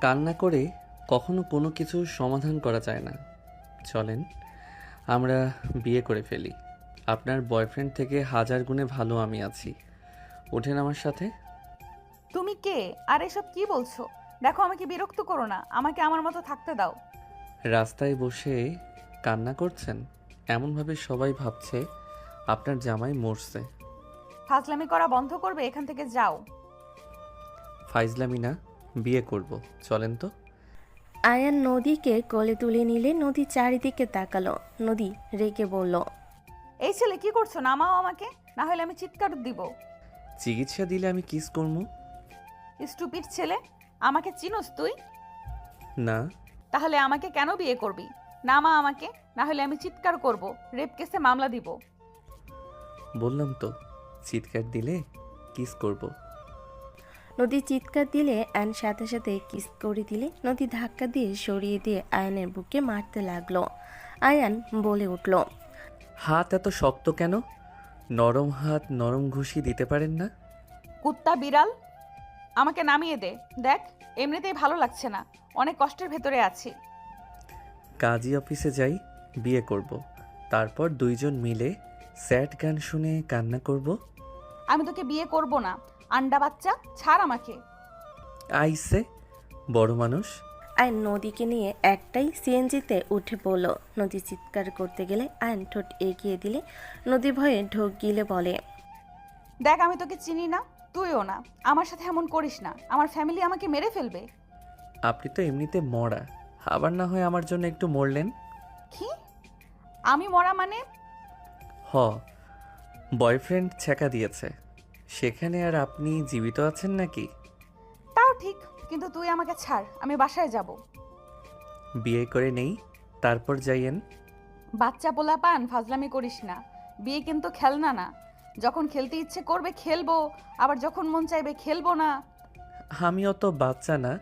কান্না করে কখনো কোনো কিছুর সমাধান করা যায় না। চলেন আমরা বিয়ে করে ফেলি। আপনার বয়ফ্রেন্ড থেকে হাজার গুণে ভালো আমি আছি। ওঠেন আমার সাথে। তুমি কে? আর এসব কি বলছো? দেখো, আমাকে বিরক্ত করো না, আমাকে আমার মতো থাকতে দাও। রাস্তায় বসে কান্না করছেন, এমনভাবে সবাই ভাবছে আপনার জামাই মরছে। ফাজলামি করা বন্ধ করবে, এখান থেকে যাও। ফাইজলামি না, বিয়ে করব। চলেন তো। আয়ান নদীকে কোলে তুলে নিলে নদী চারিদিকে তাকালো। নদী রেগে বলল, এই ছেলে কি করছো? নামাও আমাকে, না হলে আমি চিৎকার দিব। চিকিৎসা দিলে আমি কিস করবো? স্টুপিড ছেলে, আমাকে চিনোস তুই? না। তাহলে আমাকে কেন বিয়ে করবি? নামা আমাকে, না হলে আমি চিৎকার করব, রেপ কেসে মামলা দিব। বললাম তো, চিৎকার দিলে কিস করব। নদী চিৎকার দিলে আয়ন সাথে সাথে কিস করে দিলে নদী ধাক্কা দিয়ে সরিয়ে দিয়ে আয়নের বুকে মারতে লাগলো। আয়ান বলে উঠল, হাত এত শক্ত কেন? নরম হাত নরম ঘুষি দিতে পারেন না? কুত্তা বিড়াল, আমাকে নামিয়ে দে। দেখ, এমনিতেই ভালো লাগছে না, অনেক কষ্টের ভেতরে আছি। কাজী অফিসে যাই, বিয়ে করব। তারপর দুইজন মিলে স্যাড গান শুনে কান্না করব। আমি তোকে বিয়ে করব না, আন্ডা বাচ্চা, ছাড় আমাকে। আইসে বড় মানুষ। আয়ন নদীকে নিয়ে একটাই সিএনজিতে উঠে পড়ল। নদী চিৎকার করতে গেলে আয়ন ঠোঁট এগিয়ে দিলে নদী ভয়ে ঢোক গিলে বলে, দেখ, আমি তোকে চিনি না, তুইও না, আমার সাথে এমন করিস না, আমার ফ্যামিলি আমাকে মেরে ফেলবে। আপনি তো এমনিতে মরা, আবার না হয় আমার জন্য একটু মরলেন। কি? আমি মরা মানে? হ, বয়ফ্রেন্ড ছ্যাঁকা দিয়েছে, সেখানে আর আপনি জীবিত আছেন নাকি? তাও ঠিক, কিন্তু তুই আমাকে ছাড়, আমি বাসায় যাব। বিয়ে করে নেই, তারপর যাইয়েন। বাচ্চা পোলা পান, ফাজলামি করিস না। বিয়ে কিন্তু খেলনা না, যখন খেলতে ইচ্ছে করবে খেলবো, আবার যখন মন চাইবে খেলবো না। আমি অত বাচ্চা না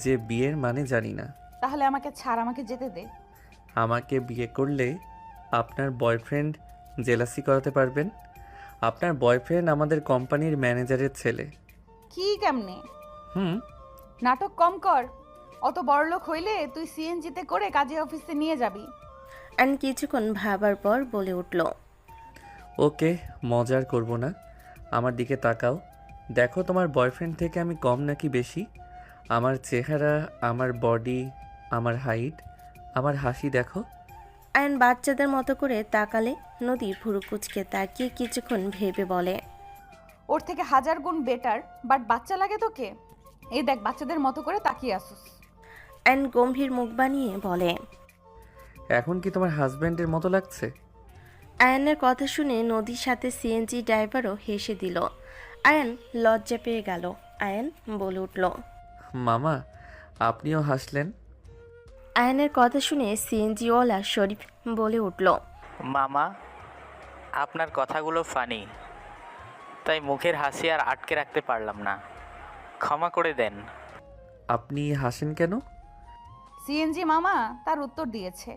যে বিয়ের মানে জানি না। তাহলে আমাকে ছাড়, আমাকে যেতে দে। আমাকে বিয়ে করলে আপনার বয়ফ্রেন্ড জেলাসি করাতে পারবেন। আপনার বয়ফ্রেন্ড আমাদের কোম্পানির ম্যানেজারের ছেলে। কি কেমনে? হুম। নাটক কম কর। অত বড়লোক হইলে তুই সিএনজিতে করে কাজী অফিসে নিয়ে যাবি। আয়ন কিছুক্ষণ ভাবার পর বলে উঠল, ওকে, মজার করব না। আমার দিকে তাকাও, দেখো তোমার বয়ফ্রেন্ড থেকে আমি কম নাকি বেশি? আমার চেহারা, আমার বডি, আমার হাইট, আমার হাসি দেখো। আয়ন বাচ্চাদের মতো করে তাকালে নদী ভুরু কুচকে তাকিয়ে কিছুক্ষণ ভেবে বলে, ওর থেকে হাজার গুণ বেটার, বাট বাচ্চা লাগে তোকে? এই দেখ, বাচ্চাদের মতো করে তাকিয়ে আসুস। আয়ন গম্ভীর মুখ বানিয়ে বলে, এখন কি তোমার হাজব্যান্ডের মতো লাগছে? আয়নের কথা শুনে নদীর সাথে সিএনজি ড্রাইভারও হেসে দিল। আয়ন লজ্জা পেয়ে গেল। আয়ন বলে উঠল, মামা, আপনিও হাসলেন। আয়নের কথা শুনে সিএনজিওয়ালা শরীফ বলে উঠল, মামা, আপনার কথাগুলো ফানি, তাই মুখের হাসি আর আটকে রাখতে পারলাম না, ক্ষমা করে দেন। আপনি হাসেন কেন? সিএনজি মামা তার উত্তর দিয়েছে।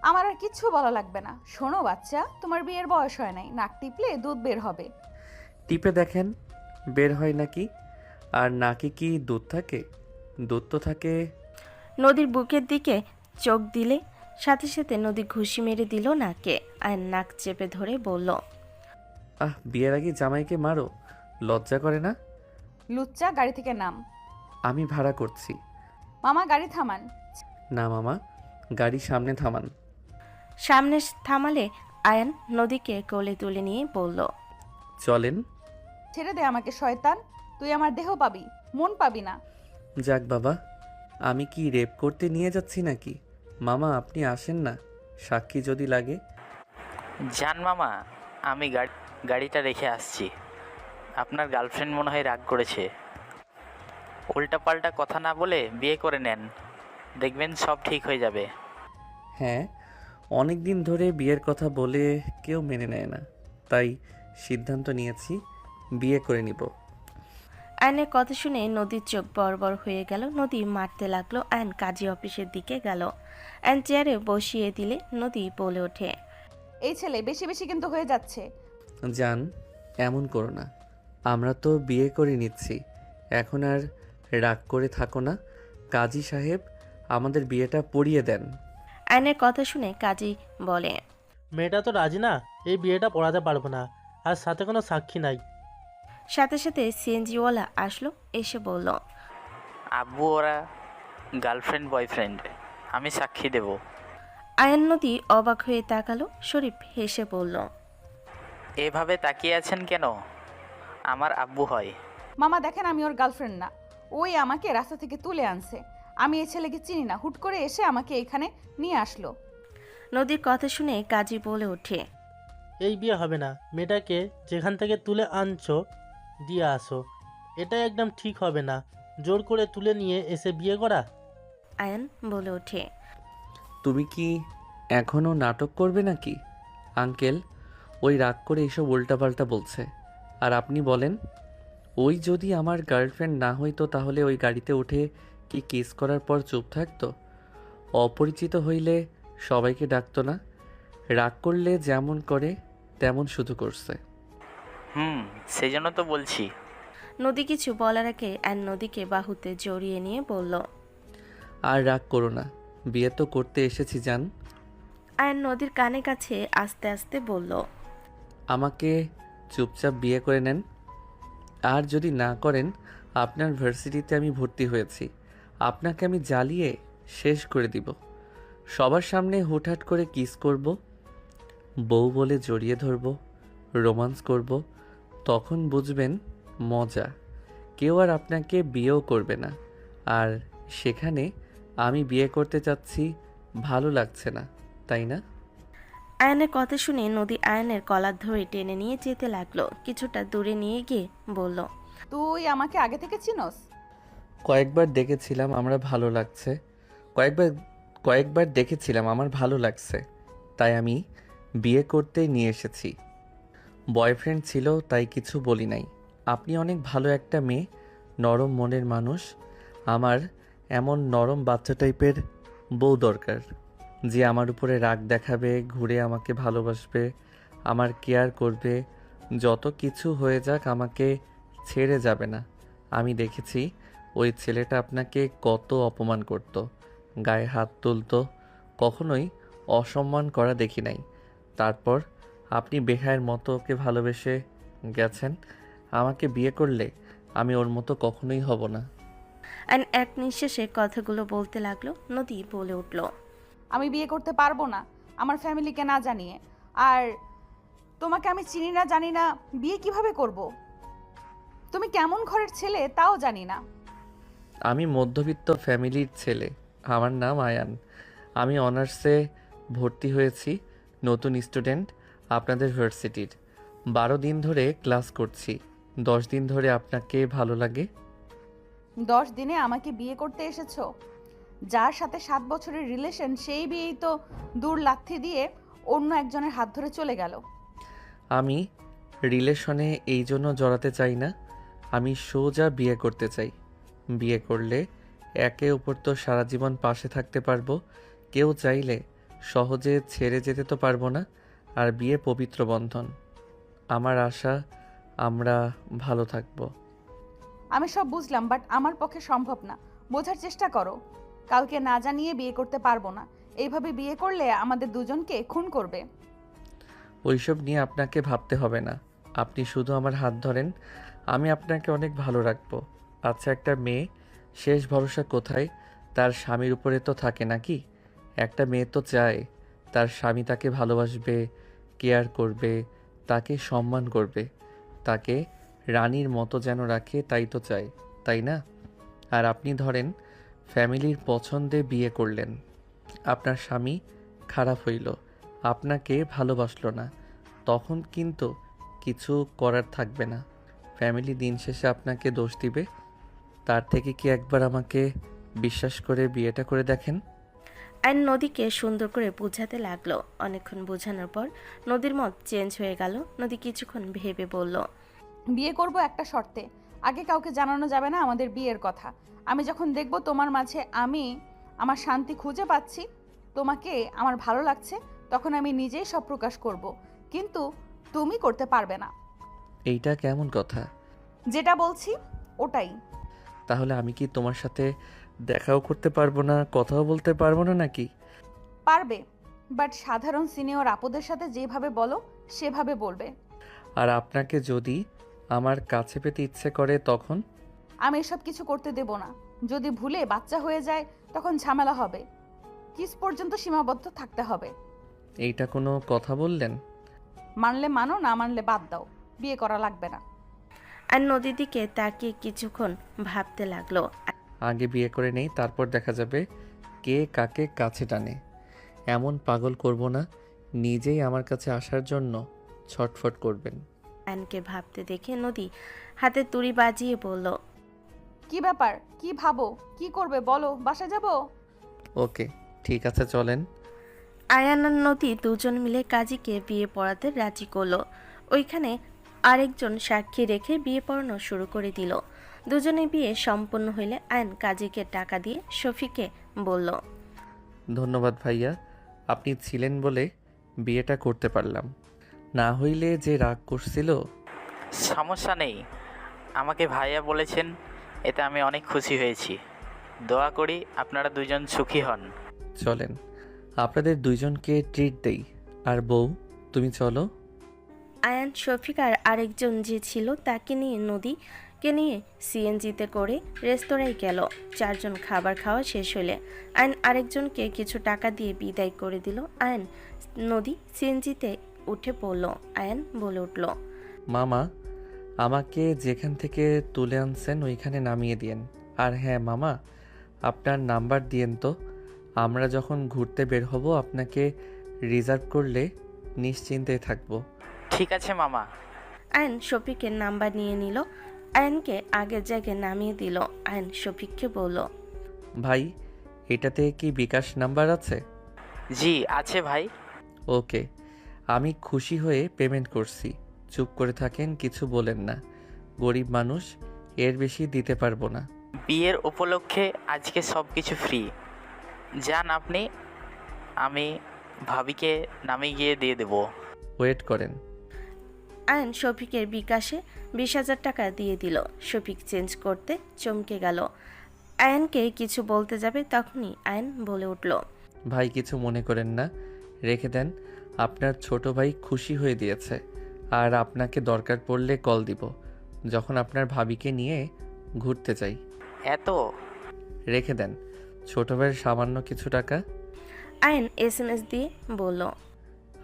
আমার আর কিচ্ছু বলা লাগবে না। শোনো বাচ্চা, তোমার বিয়ের বয়স হয় নাই, নাক টিপলে দুধ বের হবে। টিপে দেখেন বের হয় নাকি। আর নাকি কি দুধ থাকে? দুধ তো থাকে। নদীর বুকের দিকে চোখ দিলে সাথে সাথে নদী ঘুষি মেরে দিল নাকে। আয়ন নাক চেপে ধরে বলল, বিয়ের আগে জামাইকে মারো, লজ্জা করে না? লুচ্চা, গাড়ি থেকে নাম। আমি ভাড়া করছি। মামা গাড়ি থামান। না মামা, গাড়ি সামনে থামান। সামনে থামালে আয়ন নদীকে কোলে তুলে নিয়ে বলল, চলেন। ছেড়ে দে আমাকে শয়তান, তুই আমার দেহ পাবি, মন পাবি না। যাক বাবা, আমি কি রেপ করতে নিয়ে যাচ্ছি নাকি? মামা আপনি আসেন না, সাক্ষী যদি লাগে। জান মামা, আমি গাড়িটা রেখে আসছি। আপনার গার্লফ্রেন্ড মনে হয় রাগ করেছে। উল্টাপাল্টা কথা না বলে বিয়ে করে নেন, দেখবেন সব ঠিক হয়ে যাবে। হ্যাঁ, অনেক দিন ধরে বিয়ের কথা বলে কেউ মেনে নেয় না, তাই সিদ্ধান্ত নিয়েছি বিয়ে করে নিব। আয়নের কথা শুনে নদীর চোখ বড় বড় হয়ে গেল। নদী মারতে লাগলো। আয়ন কাজী অফিসের দিকে গেল। আয়ন চেয়ারে বসিয়ে দিলে নদী বলে ওঠে, এই ছেলে বেশি বেশি কিন্তু হয়ে যাচ্ছে। জান, এমন করো না, আমরা তো বিয়ে করে নিচ্ছি, এখন আর রাগ করে থাকো না। কাজী সাহেব আমাদের বিয়েটা পড়িয়ে দেন। আয়নের কথা শুনে কাজী বলে, মেয়েটা তো রাজি না, এই বিয়েটা পড়াতে পারবো না, আর সাথে কোনো সাক্ষী নাই। সাথে সাথে সিএনজিওয়ালা আসলো, এসে বলল, আব্বু ওরা গার্লফ্রেন্ড বয়ফ্রেন্ড, আমি সাক্ষী দেব। আয়ান নদী অবাক হয়ে তাকালো। শরীফ হেসে বলল, এভাবে তাকিয়ে আছেন কেন? আমার আব্বু হয়। মামা দেখেন, আমি ওর গার্লফ্রেন্ড না। ওই আমাকে রাস্তা থেকে তুলে আনছে। আমি এই ছেলেকে চিনি না, হুট করে এসে আমাকে এখানে নিয়ে আসলো। নদীর কথা শুনে কাজী বলে ওঠে, এই বিয়ে হবে না, মেয়েটাকে যেখান থেকে তুলে আনছো দিয়ে আসো। এটা একদম ঠিক হবে না, জোর করে তুলে নিয়ে এসে বিয়ে করা। আয়ান বলে ওঠে, তুমি কি এখনও নাটক করবে নাকি? আঙ্কেল ওই রাগ করে এইসব উল্টাপাল্টা বলছে। আর আপনি বলেন, ওই যদি আমার গার্লফ্রেন্ড না হইতো তাহলে ওই গাড়িতে উঠে কি কিস করার পর চুপ থাকতো? অপরিচিত হইলে সবাইকে ডাকতো না? রাগ করলে যেমন করে তেমন শুধু করছে। সেই জন্য তো বলছি। নদী কিছু বলার আগে আয়ন নদীকে বাহুতে জড়িয়ে নিয়ে বলল, আর রাগ করো না, বিয়ে তো করতে এসেছি জান। আয়ন নদীর কানে কাছে আস্তে আস্তে বলল, আমাকে চুপচাপ বিয়ে করে নেন। আর যদি না করেন, আপনার ভার্সিটিতে আমি ভর্তি হয়েছি, আপনাকে আমি জ্বালিয়ে শেষ করে দিব। সবার সামনে হুটহাট করে কিস করব, বউ বলে জড়িয়ে ধরব, রোমান্স করব, তখন বুঝবেন মজা। কেউ আর আপনাকে বিয়েও করবে না। আর সেখানে আমি বিয়ে করতে চাচ্ছি, ভালো লাগছে না, তাই না? আয়নের কথা শুনে নদী আয়নের কলার ধরে টেনে নিয়ে যেতে লাগলো। কিছুটা দূরে নিয়ে গিয়ে বলল, তুই আমাকে আগে থেকে চিনোস? কয়েকবার দেখেছিলাম আমরা ভালো লাগছে কয়েকবার দেখেছিলাম আমার ভালো লাগছে, তাই আমি বিয়ে করতেই নিয়ে এসেছি। বয়ফ্রেন্ড ছিল তাই কিছু বলি নাই। আপনি অনেক ভালো একটা মেয়ে, নরম মনের মানুষ। আমার এমন নরম বাচ্চা টাইপের বউ দরকার, যে আমার উপরে রাগ দেখাবে, ঘুরে আমাকে ভালোবাসবে, আমার কেয়ার করবে, যত কিছু হয়ে যাক আমাকে ছেড়ে যাবে না। আমি দেখেছি ওই ছেলেটা আপনাকে কত অপমান করত, গায়ে হাত তুলতো, কখনোই অসম্মান করা দেখি নাই। তারপর আপনি বেহায়ের মতো ওকে ভালোবেসে গেছেন। আমাকে বিয়ে করলে আমি ওর মতো কখনোই হব না। আয়ন এক নিঃশ্বাসে কথাগুলো বলতে লাগলো। নদী বলে উঠল, আমি বিয়ে করতে পারবো না আমার ফ্যামিলিকে না জানিয়ে। আর তোমাকে আমি চিনি না, জানি না, বিয়ে কিভাবে করব? তুমি কেমন ঘরের ছেলে তাও জানি না। আমি মধ্যবিত্ত ফ্যামিলির ছেলে, আমার নাম আয়ান। আমি অনার্সে ভর্তি হয়েছি, নতুন স্টুডেন্ট আপনাদের ভার্সিটির। 12 দিন ধরে ক্লাস করছি। 10 দিন ধরে আপনাকে ভালো লাগে। 10 দিনে আমাকে বিয়ে করতে এসেছো? যার সাথে 7 বছরের রিলেশন, সেই বিয়েই তো দূর লাথি দিয়ে অন্য একজনের হাত ধরে চলে গেল। আমি রিলেশনে এই জন্য জড়াতে চাই না, আমি সোজা বিয়ে করতে চাই। বিয়ে করলে একে অপর তো সারা জীবন পাশে থাকতে পারবো। কেউ চাইলে সহজে ছেড়ে যেতে তো পারবো না। আর বিয়ে পবিত্র বন্ধন। আমার আশা আমরা ভালো থাকবো। আমি সব বুঝলাম, বাট আমার পক্ষে সম্ভব না। বোঝার চেষ্টা করো। কাউকে না জানিয়ে বিয়ে করতে পারবো না। এইভাবে বিয়ে করলে আমাদের দুজনকে খুন করবে। ওইসব নিয়ে আপনাকে ভাবতে হবে না। আপনি শুধু আমার হাত ধরেন, আমি আপনাকে অনেক ভালো রাখবো। আচ্ছা, একটা মেয়ে শেষ ভরসা কোথায়? তার স্বামীর উপরে তো থাকে নাকি? একটা মেয়ে তো চায় তার স্বামী তাকে ভালোবাসবে, কেয়ার করবে, তাকে সম্মান করবে, তাকে রানীর মতো যেন রাখে, তাই তো চায়, তাই না? আর আপনি ধরেন ফ্যামিলির পছন্দে বিয়ে করলেন, আপনার স্বামী খারাপ হইল, আপনাকে ভালোবাসলো না, তখন কিন্তু কিছু করার থাকবে না। ফ্যামিলি দিন শেষে আপনাকে দোষ দিবে। তার থেকে কি একবার আমাকে বিশ্বাস করে বিয়েটা করে দেখেন? আয়ন নদীকে সুন্দর করে বোঝাতে লাগলো। অনেকক্ষণ বোঝানোর পর নদীর মত চেঞ্জ হয়ে গেল। নদী কিছুক্ষণ ভেবে বলল, বিয়ে করব একটা শর্তে। আগে কাউকে জানানো যাবে না আমাদের বিয়ের কথা। আমি যখন দেখব তোমার মাঝে আমি আমার শান্তি খুঁজে পাচ্ছি, তোমাকে আমার ভালো লাগছে, তখন আমি নিজেই সব প্রকাশ করব। কিন্তু তুমি করতে পারবে না। এইটা কেমন কথা? যেটা বলছি ওটাই। তাহলে আমি কি তোমার সাথে দেখাও করতে পারবো না, কথাও বলতে পারবো না নাকি? পারবে, বাট সাধারণ সিনিয়র আপুদের সাথে যেভাবে বলো সেভাবে বলবে। আর আপনাকে যদি আমার কাছে পেতে ইচ্ছে করে তখন? আমি এসব কিছু করতে দেব না। যদি ভুলে বাচ্চা হয়ে যায় তখন ঝামেলা হবে। কিস পর্যন্ত সীমাবদ্ধ থাকতে হবে। এইটা কোনো কথা বললেন? মানলে মানো, না মানলে বাদ দাও, বিয়ে করা লাগবে না। আর নদীর দিকে তাকিয়ে কিছুক্ষণ ভাবতে লাগলো। আগে বিয়ে করে নেই, তারপর দেখা যাবে কে কাকে কাছে টানে। এমন পাগল করব না, নিজেই আমার কাছে আসার জন্য ছটফট করবেন। আয়নকে ভাবতে দেখে নদী হাতে তুড়ি বাজিয়ে বলল, কি ব্যাপার, কি ভাবো, কি করবে বলো, বাসা যাব? ওকে, ঠিক আছে, চলেন। আয়ান আর নদী দুজন মিলে কাজীকে বিয়ে পড়াতে রাজি করলো। ওইখানে আরেকজন সাক্ষী রেখে বিয়ে পড়ানো শুরু করে দিল। দুজনে বিয়ে সম্পন্ন হইলে আয়ন কাজীকে টাকা দিয়ে শফিকে বলল, ধন্যবাদ ভাইয়া, আপনি ছিলেন বলে বিয়েটা করতে পারলাম, না হইলে যে রাগ করছিল। সমস্যা নেই, আমাকে ভাইয়া বলেছেন, এতে আমি অনেক খুশি হয়েছি। দোয়া করি আপনারা দুজন সুখী হন। চলেন, আপনাদের দুইজনকে ট্রিট দেই। আর বউ, তুমি চলো। আয়ান, শফিক আর আরেকজন যে ছিল তাকে নিয়ে নদীকে নিয়ে সিএনজিতে করে রেস্তোরাঁয় গেল। চারজন খাবার খাওয়া শেষ হলে আয়ন আরেকজনকে কিছু টাকা দিয়ে বিদায় করে দিল। আয়ন নদী সিএনজিতে উঠে পড়ল। আয়ন বলে উঠল, মামা, আমাকে যেখান থেকে তুলে আনছেন ওইখানে নামিয়ে দিয়েন। আর হ্যাঁ মামা, আপনার নাম্বার দিয়েন তো। আমরা যখন ঘুরতে বের হব আপনাকে রিজার্ভ করলে নিশ্চিন্তে থাকবো। ঠিক আছে মামা। আয়ন শফিকের নাম্বার নিয়ে নিল। আয়নকে আগের জায়গায় নামিয়ে দিল। আয়ন শফিককে বলল, ভাই, এটাতে কি বিকাশ নাম্বার আছে? জি আছে ভাই। ওকে, আমি খুশি হয়ে পেমেন্ট করছি। চুপ করে থাকেন, কিছু বলেন না। গরিব মানুষ, এর বেশি দিতে পারবো না। বিয়ের উপলক্ষে আজকে সব কিছু ফ্রি। যান আপনি, আমি ভাবিকে নামে গিয়ে দিয়ে দেবো। ওয়েট করেন। আয়ন শফিকের বিকাশে 20,000 টাকা দিয়ে দিল। শফিক চেঞ্জ করতে চমকে গেল। আয়নকে কিছু বলতে যাবে তখনই আয়ন বলে উঠল, ভাই, কিছু মনে করেন না, রেখে দেন। আপনার ছোট ভাই খুশি হয়ে দিয়েছে। আর আপনাকে দরকার পড়লে কল দিব, যখন আপনার ভাবিকে নিয়ে ঘুরতে যাই। এত? রেখে দেন, ছোট ভাইয়ের সামান্য কিছু টাকা। আয়ন SMS দিয়ে বলল,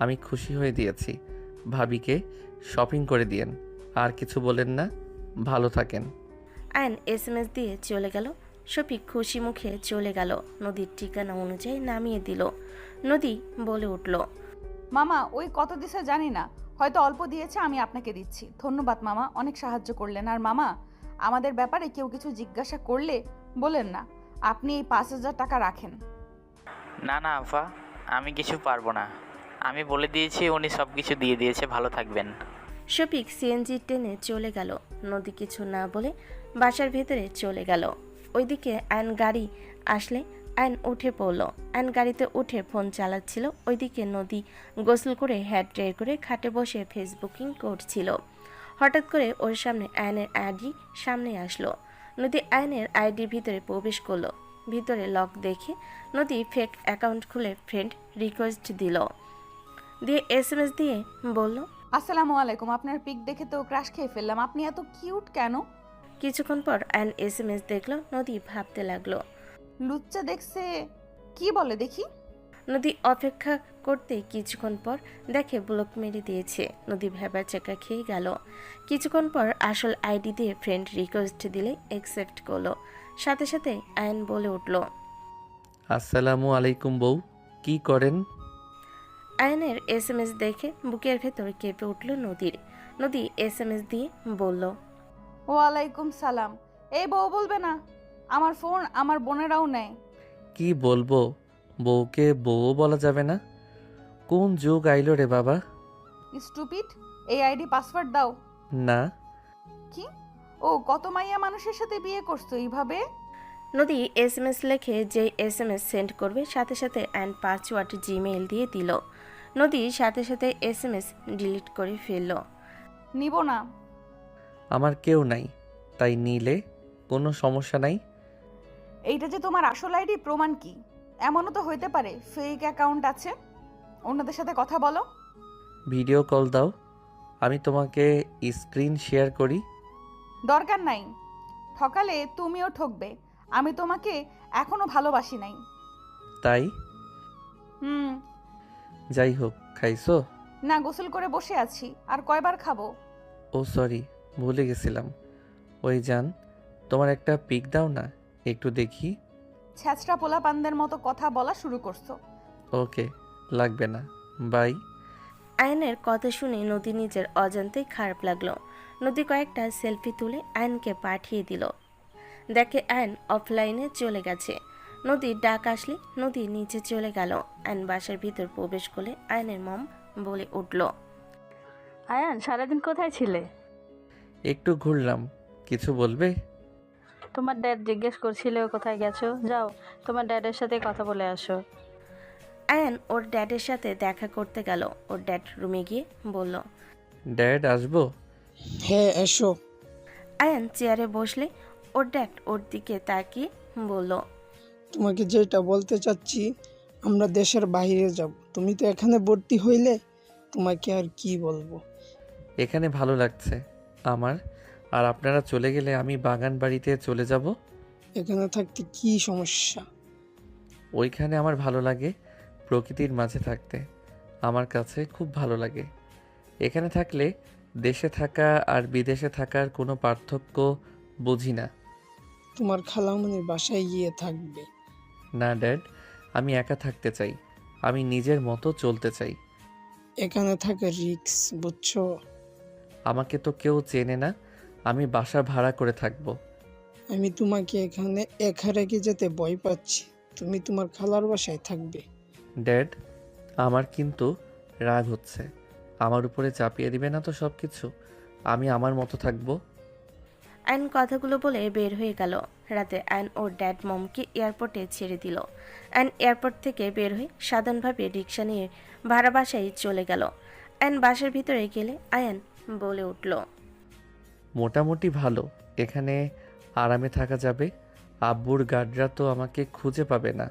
আমি খুশি হয়ে দিয়েছি। ভাবিকে শপিং করে দিয়েন। আর কিছু বলেন না, ভালো থাকেন। আয়ন SMS দিয়ে চলে গেল। শফিক খুশি মুখে চলে গেল। নদীর ঠিকানা অনুযায়ী নামিয়ে দিল। নদী বলে উঠল, মামা ওই কত দিছে জানি না, হয়তো অল্প দিয়েছে, আমি আপনাকে দিচ্ছি। ধন্যবাদ মামা, অনেক সাহায্য করলেন। আর মামা, আমাদের ব্যাপারে কেউ কিছু জিজ্ঞাসা করলে বলেন না, আপনি এই 5,000 টাকা রাখেন। না না আফা, আমি কিছু পারবো না। আমি বলে দিয়েছি, উনি সব কিছু দিয়ে দিয়েছে, ভালো থাকবেন। শফিক সিএনজি টেনে চলে গেল। নদী কিছু না বলে বাসার ভেতরে চলে গেল। ওইদিকে আয়ন গাড়ি আসলে আয়ন উঠে পড়ল। আয়ন গাড়িতে উঠে ফোন চালাচ্ছিল। ওইদিকে নদী গোসল করে হেয়ার ড্রাই করে খাটে বসে ফেসবুকিং করছিল। হঠাৎ করে ওর সামনে আয়নের আইডি সামনে আসলো। নদী আয়নের আইডির ভিতরে প্রবেশ করলো। ভিতরে লক দেখে নদী ফেক অ্যাকাউন্ট খুলে ফ্রেন্ড রিকোয়েস্ট দিল, দিয়ে SMS দিয়ে বলল, আসসালামু আলাইকুম, আপনার পিক দেখে তো ক্রাশ খেয়ে ফেললাম। আপনি এত কিউট কেন? কিছুক্ষণ পর আয়ন SMS দেখলো। নদী ভাবতে লাগলো। লুচ্চা দেখছে, কি বলে দেখি। নদী অপেক্ষা করতে কিছুক্ষণ পর দেখে ব্লক মেরে দিয়েছে। নদী ভেবার চাকা খেয়ে গেল। কিছুক্ষণ পর আসল আইডি দিয়ে ফ্রেন্ড রিকোয়েস্ট দিলে অ্যাকসেপ্ট করলো। সাথে সাথে আয়ন বলে উঠল, আসসালামু আলাইকুম বউ, কি করেন? আয়নের SMS দেখে বুকের ভেতর কেঁপে উঠল নদীর। নদী SMS দিয়ে বলল, ওয়ালাইকুম সালাম। এই বউ বলবে না, আমার ফোন আমার বোনেরাও নেয়। কি বলবো, বউকে বউও বলা যাবে না? কোন যুগ আইলো রে বাবা। স্টুপিড, এই আইডি পাসওয়ার্ড দাও। না। কি? ও কত মাইয়া মানুষের সাথে বিয়ে করছো এইভাবে? নদী SMS লেখে যেই SMS সেন্ড করবে সাথে সাথে অ্যান্ড পাসওয়ার্ড জিমেইল দিয়ে দিল। নদী সাথে সাথে SMS ডিলিট করে ফেলল। নিব না। আমার কেউ নাই, তাই নিলে কোনো সমস্যা নাই। এইটা যে তোমার আসল আইডি প্রমাণ কি? এমনও তো হইতে পারে ফেক অ্যাকাউন্ট আছে। অন্যদের সাথে কথা বলো। ভিডিও কল দাও, আমি তোমাকে স্ক্রিন শেয়ার করি। দরকার নাই, ঠকালে তুমিও ঠকবে। আমি তোমাকে এখনো ভালোবাসি নাই। তাই? হুম। যাই হোক, খাইছো? না, গোসল করে বসে আছি, আর কয়বার খাবো? ও সরি, ভুলে গেছিলাম। ওই জান, তোমার একটা পিক দাও না, একটু দেখি। ছ্যাচড়া পোলাপানদের মতো কথা বলা শুরু করছো। ওকে, লাগবে না, বাই। আয়নের কথা শুনে নদী নিজের অজান্তেই খারাপ লাগলো। নদী কয়েকটা সেলফি তুলে আয়নকে পাঠিয়ে দিল। দেখে আয়ন অফলাইনে চলে গেছে। নদীর ডাক আসলে নদী নিচে চলে গেল। আয়ন বাসার ভিতর প্রবেশ করলে আয়নের মম বলে উঠল, আয়ান, সারাদিন কোথায় ছিলে? একটু ঘুরলাম, কিছু বলবে? তোমার ড্যাড জিজ্ঞেস করছিল কোথায় গেছো, যাও তোমার ড্যাডের সাথে কথা বলে আসো। আয়ন ওর ড্যাডের সাথে দেখা করতে গেল। ওর ড্যাড রুমে গিয়ে বলল, ড্যাড আসবো? হ্যাঁ এসো। আয়ন চেয়ারে বসলে ওর ড্যাড ওর দিকে তাকিয়ে বলল, তোমাকে যেটা বলতে চাচ্ছি, আমরা দেশের বাইরে যাব, তুমি তো এখানে ভর্তি হইলে, তোমাকে আর কি বলবো। এখানে ভালো লাগছে আমার, আর আপনারা চলে গেলে আমি বাগান বাড়িতে চলে যাব। এখানে থাকতে কি সমস্যা? ওইখানে আমার ভালো লাগে, প্রকৃতির মাঝে থাকতে আমার কাছে খুব ভালো লাগে। এখানে থাকলে দেশে থাকা আর বিদেশে থাকার কোনো পার্থক্য বুঝি না। তোমার খালামণির বাসায় গিয়ে থাকবে। না ড্যাড, আমি একা থাকতে চাই, আমি নিজের মতো চলতে চাই। এখানে থাকা রিক্স, বুঝছো? আমাকে তো কেউ চেনে না, আমি বাসা ভাড়া করে থাকবো। আমি তোমাকে এখানে একা রেখে যেতে ভয় পাচ্ছি, তুমি তোমার খালার বাসায় থাকবে। ড্যাড, আমার কিন্তু রাগ হচ্ছে, আমার উপরে চাপিয়ে দিবে না তো সব কিছু? আমি আমার মতো থাকবো। আয়ন কথাগুলো বলে বের হয়ে গেল। রাতে আয়ন ওর ড্যাড মমকে এয়ারপোর্টে ছেড়ে দিল। আয়ন এয়ারপোর্ট থেকে বের হয়ে সাধারণভাবে রিক্সা নিয়ে ভাড়া বাসায় চলে গেল। আয়ন বাসার ভিতরে গেলে আয়ন বলে উঠল, মোটামুটি ভালো, এখানে আরামে থাকা যাবে। আব্বুর গার্ডরা তো আমাকে খুঁজে পাবে না।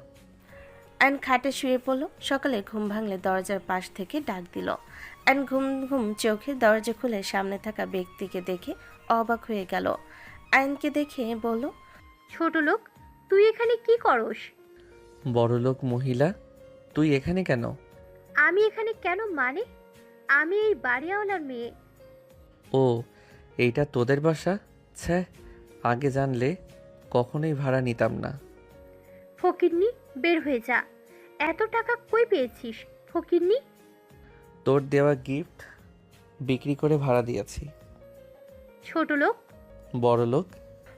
আয়ন খাটে শুয়ে পড়ল। সকালে ঘুম ভাঙলে দরজার পাশ থেকে ডাক দিল। আয়ন ঘুম ঘুম চোখে দরজা খুলে সামনে থাকা ব্যক্তিকে দেখে অবাক হয়ে গেল। আয়নকে দেখে বলল, ছোট লোক, তুই এখানে কি করস? বড়লোক মহিলা, তুই এখানে কেন? আমি এখানে কেন মানে? আমি এই বাড়িওয়ালার মেয়ে। ও, এইটা তোদের বাসা? ছ্যা, আগে জানলে কখনোই ভাড়া নিতাম না। ফকিরনি, বের হয়ে যা। এত টাকা কই পেয়েছিস ফকিরনি? তোর দেওয়া গিফট বিক্রি করে ভাড়া দিয়েছি। ছোট লোক। বড়লোক।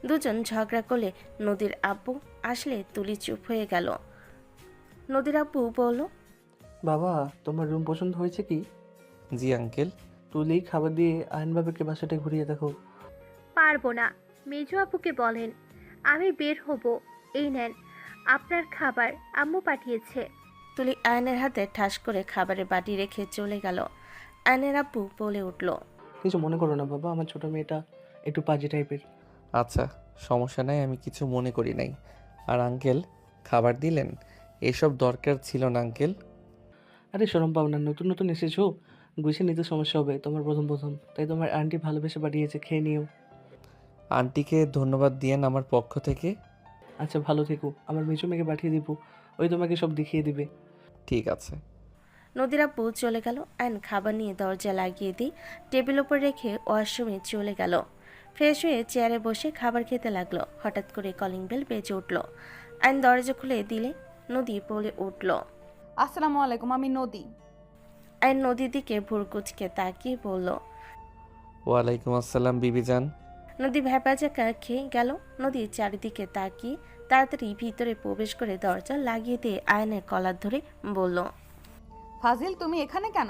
দুজন ঝগড়া করলে নদীর আব্বু আসলে তুলি চুপ হয়ে গেল। নদীর আব্বু বলল, বাবা, তোমার রুম পছন্দ হয়েছে কি? জি আঙ্কেল। তুলি খাবার দিয়ে আয়নবাবুকে বাসাটা ঘুরিয়ে দেখো। পারবো না, মেজো আপুকে বলেন। আমি বের হব। এই নেন আপনার খাবার, আম্মু পাঠিয়েছে। তুলি আয়নের হাতে ঠাস করে খাবারের বাটি রেখে চলে গেল। আয়নের আব্বু বলে উঠল, কিছু মনে করো না বাবা, আমার ছোট মেয়েটা একটু পাজি টাইপের। আচ্ছা, সমস্যা নাই, আমি কিছু মনে করি নাই। আর আঙ্কেল, খাবার দিলেন? এসব দরকার ছিল না আঙ্কেল। আরে শরম পাও না, নতুন নতুন এসেছো, গুছিয়ে নিতে সমস্যা হবে তোমার প্রথম প্রথম, তাই তোমার আন্টি ভালোবেসে পাঠিয়েছে, খেয়ে নিও। আন্টিকে ধন্যবাদ দিয়েন আমার পক্ষ থেকে। আচ্ছা, ভালো থেকো। আমার মেজো মেয়েকে পাঠিয়ে দিব, ওই তোমাকে সব দেখিয়ে দিবে। ঠিক আছে। নদীর আব্বু চলে গেল। আয়ন খাবার নিয়ে দরজা লাগিয়ে দিয়ে টেবিল ওপর রেখে ওয়াশরুমে চলে গেল। ফ্রেশ হয়ে চেয়ারে বসে খাবার খেতে লাগলো। হঠাৎ করে কলিং বেল বেজে উঠল। আয়ন দরজা খুলে দিলে নদী বলে উঠল, আসসালামু আলাইকুম, আমি নদী। আয়ন নদীর দিকে ভুরকুচকে তাকিয়ে বলল, ওয়ালাইকুম আসসালাম বিবিজান। নদী ভ্যাপাচাকা খেয়ে গেল। নদীর চারিদিকে তাকিয়ে তাড়াতাড়ি ভিতরে প্রবেশ করে দরজা লাগিয়ে দিয়ে আয়নের কলার ধরে বলল, ফাজিল, তুমি এখানে কেন?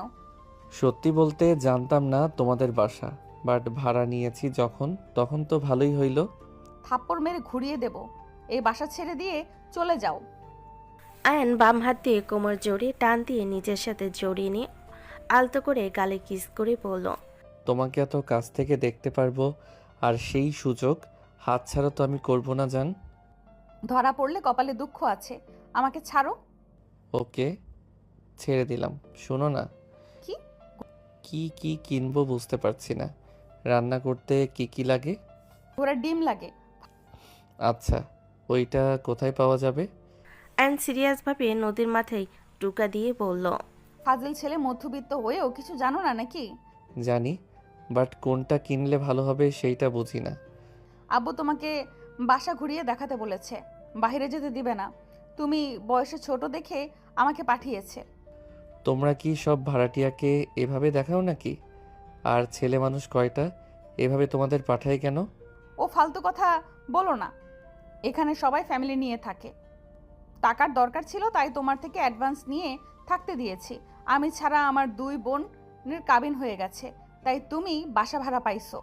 সত্যি বলতে জানতাম না তোমাদের বাসা, বাট ভাড়া নিয়েছি যখন, তখন তো ভালোই হইল। থাপ্পড় মেরে ঘুরিয়ে দেব। এই বাসা ছেড়ে দিয়ে চলে যাও। আয়ন বাম হাত দিয়ে কোমর জড়িয়ে টান দিয়ে নিজের সাথে জড়িয়ে নিয়ে আলতো করে গালে কিস করে বলল, তোমাকে এত কাছ থেকে দেখতে পারবো, আর সেই সুযোগ হাতছাড়া তো আমি করব না জান। ধরা পড়লে কপালে দুঃখ আছে। আমাকে ছাড়ো। ওকে, ছেড়ে দিলাম। শোনো না, কি? কি কি কিনবো বুঝতে পারছি না। রান্না করতে কি কি লাগে? ঘোড়ার ডিম লাগে। আচ্ছা, ওইটা কোথায় পাওয়া যাবে? অ্যান সিরিয়াসভাবে নদীর মাথায় টুকা দিয়ে বলল, ফাজিল ছেলে, মধ্যবিত্ত হয়েও কিছু জানো না নাকি? জানি, বাট কোনটা কিনলে ভালো হবে সেইটা বুঝি না। আব্বু তোমাকে বাসা ঘুরিয়ে দেখাতে বলেছে, বাইরে যেতে দিবে না। তুমি বয়সে ছোট দেখে আমাকে পাঠিয়েছে। তোমরা কি সব ভাড়াটিয়াকে এভাবে দেখাও নাকি? আর ছেলে মানুষ কয়টা, এভাবে তোমাদের পাঠায় কেন? ও ফালতু কথা বলো না। এখানে সবাই ফ্যামিলি নিয়ে থাকে। টাকার দরকার ছিল তাই তোমার থেকে অ্যাডভান্স নিয়ে থাকতে দিয়েছি। আমি ছাড়া আমার 2 বোনের কাবিন হয়ে গেছে, তাই তুমি বাসা ভাড়া পাইছো।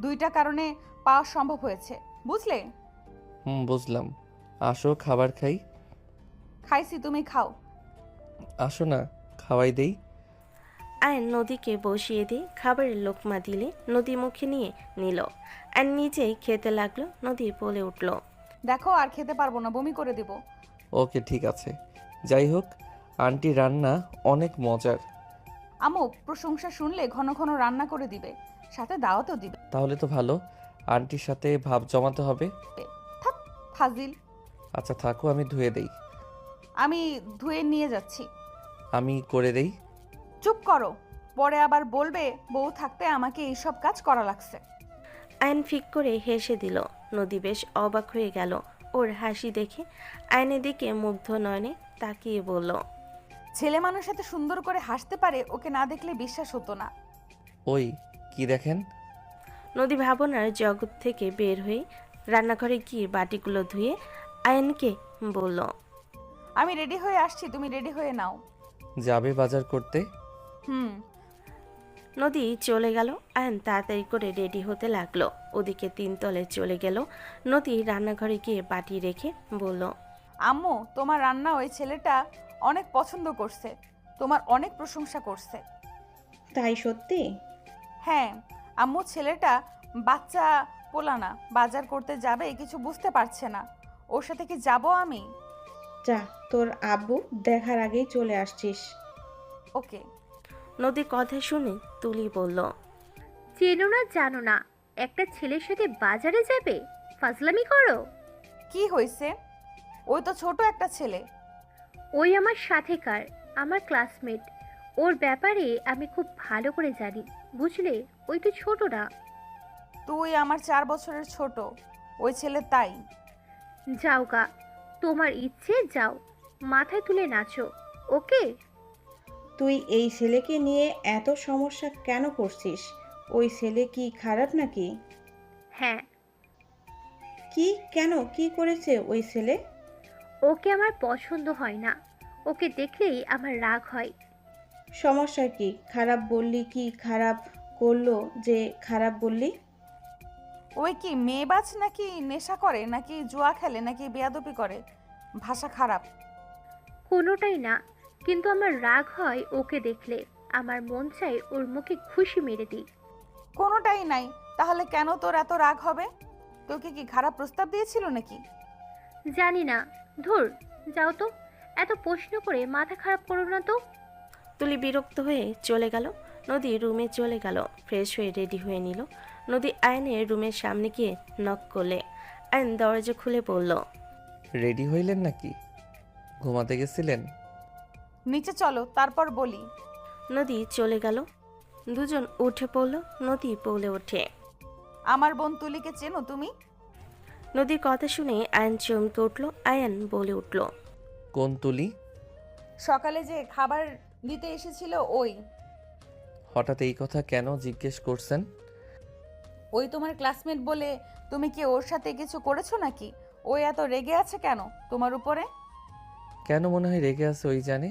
2টা কারণে পাওয়া সম্ভব হয়েছে, বুঝলে? বুঝলাম। আসো খাবার খাই। খাইছি, তুমি খাও। আসো না, খাওয়াই দেই। আয়ন নদীকে বসিয়ে দিয়ে খাবারের লোকমা দিলে নদী মুখে নিয়ে নিল। আর নিজেই খেতে লাগলো। নদী বলে উঠল, দেখো, আর খেতে পারবো না, বমি করে দিব। ওকে ঠিক আছে। যাই হোক, আন্টি রান্না অনেক মজার। আম্মু প্রশংসা শুনলে ঘন ঘন রান্না করে দিবে, সাথে দাওয়াতও দিবে। তাহলে তো ভালো, আন্টির সাথে ভাব জমাতে হবে। থাক, ফাজিল। আচ্ছা থাকো, আমি ধুয়ে দেই। আমি ধুয়ে নিয়ে যাচ্ছি। আমি করে দেই। চুপ করো, পরে আবার বলবে বউ থাকতে আমাকে এইসব কাজ করা লাগছে। আয়ন ফিক করে হেসে দিল। নদী বেশ অবাক হয়ে গেল ওর হাসি দেখে। আয়নের দিকে মুগ্ধ নয়নে তাকিয়ে বলল, ছেলে মানুষ এত সুন্দর করে হাসতে পারে, ওকে না দেখলে বিশ্বাস হতো না। ওই কি দেখেন? নদী ভাবনার জগৎ থেকে বের হয়ে রান্নাঘরে গিয়ে বাটিগুলো ধুয়ে আয়নকে বলল, আমি রেডি হয়ে আসছি, তুমি রেডি হয়ে নাও। যাবে বাজার করতে? হুম। নদী চলে গেল। আয়ন তাড়াতাড়ি করে রেডি হতে লাগলো। ওদিকে 3 তলে চলে গেল। নদী রান্নাঘরে গিয়ে বাটি রেখে বলল, আম্মু, তোমার রান্না ওই ছেলেটা অনেক পছন্দ করছে, তোমার অনেক প্রশংসা করছে। তাই সত্যি? হ্যাঁ আম্মু, ছেলেটা বাচ্চা পোলা না, বাজার করতে যাবে কিছু বুঝতে পারছে না। ওর সাথে কি যাব আমি? যা, তোর আব্বু দেখার আগেই চলে আসছিস। ওকে। নদীর কথা শুনে তুলি বলল, চেনো না জানো না, একটা ছেলের সাথে বাজারে যাবে? ফাজলামি করো। কি হয়েছে? ওই তো ছোট একটা ছেলে। ওই আমার সাথেকার, আমার ক্লাসমেট। ওর ব্যাপারে আমি খুব ভালো করে জানি, বুঝলে? ওই তো ছোট না। তুই আমার 4 বছরের ছোট, ওই ছেলে তাই। যাও গা, তোমার ইচ্ছে যাও, মাথায় তুলে নাচো। ওকে? তুই এই ছেলেকে নিয়ে এত সমস্যা কেন করছিস? ওই ছেলে কি খারাপ নাকি? হ্যাঁ। কি, কেন, কি করেছে ওই ছেলে? ওকে আমার পছন্দ হয় না, ওকে দেখলেই আমার রাগ হয়। সমস্যা কি? খারাপ বললি? কি খারাপ করলো যে খারাপ বললি? ওই কি মেয়েবাজ নাকি, নেশা করে নাকি, জুয়া খেলে নাকি, বেয়াদবি করে? ভাষা খারাপ। কোনোটাই না, কিন্তু আমার রাগ হয় ওকে দেখলে। আমার মন চাই ওর মুখে খুশি মেরে দিই। কোনোটাই নাই, তাহলে কেন তোর এত রাগ হবে? তোকে কি খারাপ প্রস্তাব দিয়েছিল নাকি? জানি না, ধুর, যাও তো, এত প্রশ্ন করে মাথা খারাপ করো না তো। তুলি বিরক্ত হয়ে চলে গেল। নদী রুমে চলে গেল, ফ্রেশ হয়ে রেডি হয়ে নিল। নদী আয়নের রুমের সামনে গিয়ে নক করলে আয়ন দরজা খুলে বলল, রেডি হইলেন নাকি? ঘুমাতে গেছিলেন? নিচে চলো, তারপর বলি। নদী চলে গেল। দুজন উঠে পড়ল। নদী বলে ওঠে, আমার বোন তুলিকে চেনো তুমি? নদীর কথা শুনে আয়ন চমকে উঠল। আয়ন বলে উঠল, কোন তুলি? সকালে যে খাবার দিতে এসেছিল ওই। হঠাৎ এই কথা কেন জিজ্ঞেস করছেন? ওই তোমার ক্লাসমেট বলে তুমি কি ওর সাথে কিছু করেছো নাকি? ওই এত রেগে আছে কেন তোমার উপরে? কেন মনে হয় রেগে আছে ওই জানে।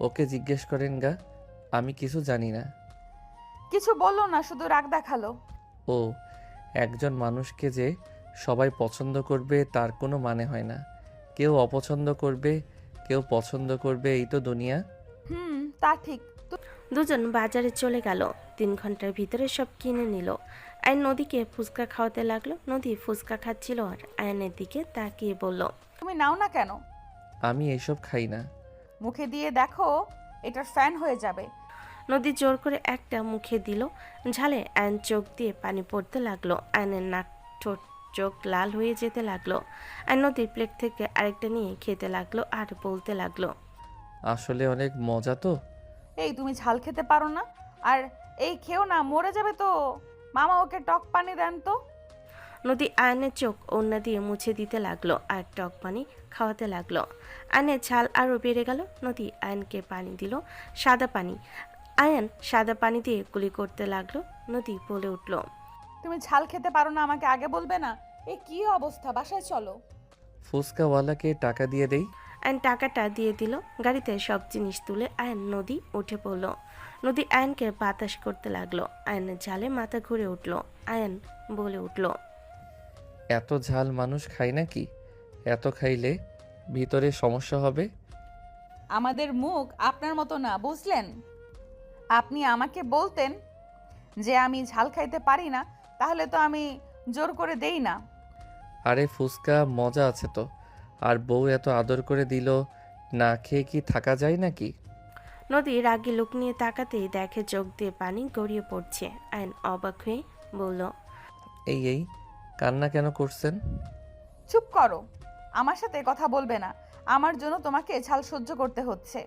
ওকে জিজ্ঞেস করেন গা, আমি কিছু জানি না। কিছু বললো না, শুধু রাগ দেখালো। ও, একজন মানুষকে যে সবাই পছন্দ করবে তার কোনো মানে হয় না। কেউ অপছন্দ করবে, কেউ পছন্দ করবে, এই তো দুনিয়া। তা ঠিক। দুজন বাজারে চলে গেল। 3 ঘন্টার ভিতরে সব কিনে নিল। আয়ন নদীকে ফুচকা খাওয়াতে লাগলো। নদী ফুচকা খাচ্ছিল আর আয়নের দিকে তাকিয়ে বলল, তুমি নাও না কেন? আমি এইসব খাই না। মুখে দিয়ে দেখো, এটার ফ্যান হয়ে যাবে। নদী জোর করে একটা মুখে দিল। ঝালে আয়ন চোখ দিয়ে পানি পড়তে লাগলো। আয়নের নাক, ঠোঁট, চোখ লাল হয়ে যেতে লাগলো। আয়ন নদীর প্লেট থেকে আরেকটা নিয়ে খেতে লাগলো আর বলতে লাগলো, আসলে অনেক মজা তো। এই তুমি ঝাল খেতে পারো না? আর এই খেও না, মরে যাবে তো। মামা ওকে টক পানি দেন তো। নদী আয়নের চোখ ওড়না দিয়ে মুছে দিতে লাগলো আর টক পানি খাওয়াতে লাগলো। আয়নের ঝাল আরও বেড়ে গেল। নদী আয়নকে পানি দিল, সাদা পানি। আয়ন সাদা পানি দিয়ে কুলি করতে লাগলো। নদী বলে উঠল, তুমি ঝাল খেতে পারো না, আমাকে আগে বলবে না? এ কি অবস্থা, বাসায় চলো। ফুচকাওয়ালাকে টাকা দিয়ে দেই। আয়ন টাকাটা দিয়ে দিল। গাড়িতে সব জিনিস তুলে আয়ন নদী উঠে পড়ল। নদী আয়নকে বাতাস করতে লাগলো। আয়নের ঝালে মাথা ঘুরে উঠল। আয়ন বলে উঠল, এত ঝাল মানুষ খায় নাকি? এত খাইলে ভিতরে সমস্যা হবে। আমাদের মুখ আপনার মতো না, বুঝলেন? আপনি আমাকে বলতেন যে আমি ঝাল খাইতে পারি না, তাহলে তো আমি জোর করে দেই না। আরে ফুচকা মজা আছে তো। আর বউ এত আদর করে দিল, না খেয়ে কি থাকা যায় নাকি? নদী রাগী লোক নিয়ে তাকাতেই দেখে চোখ দিয়ে পানি গড়িয়ে পড়ছে। আয়ন অবাক হয়ে বলল, এই কান্না কেন করছেন? চুপ করো, আমার সাথে কথা বলবে না। আমার জন্য তোমাকে ঝাল সহ্য করতে হচ্ছে।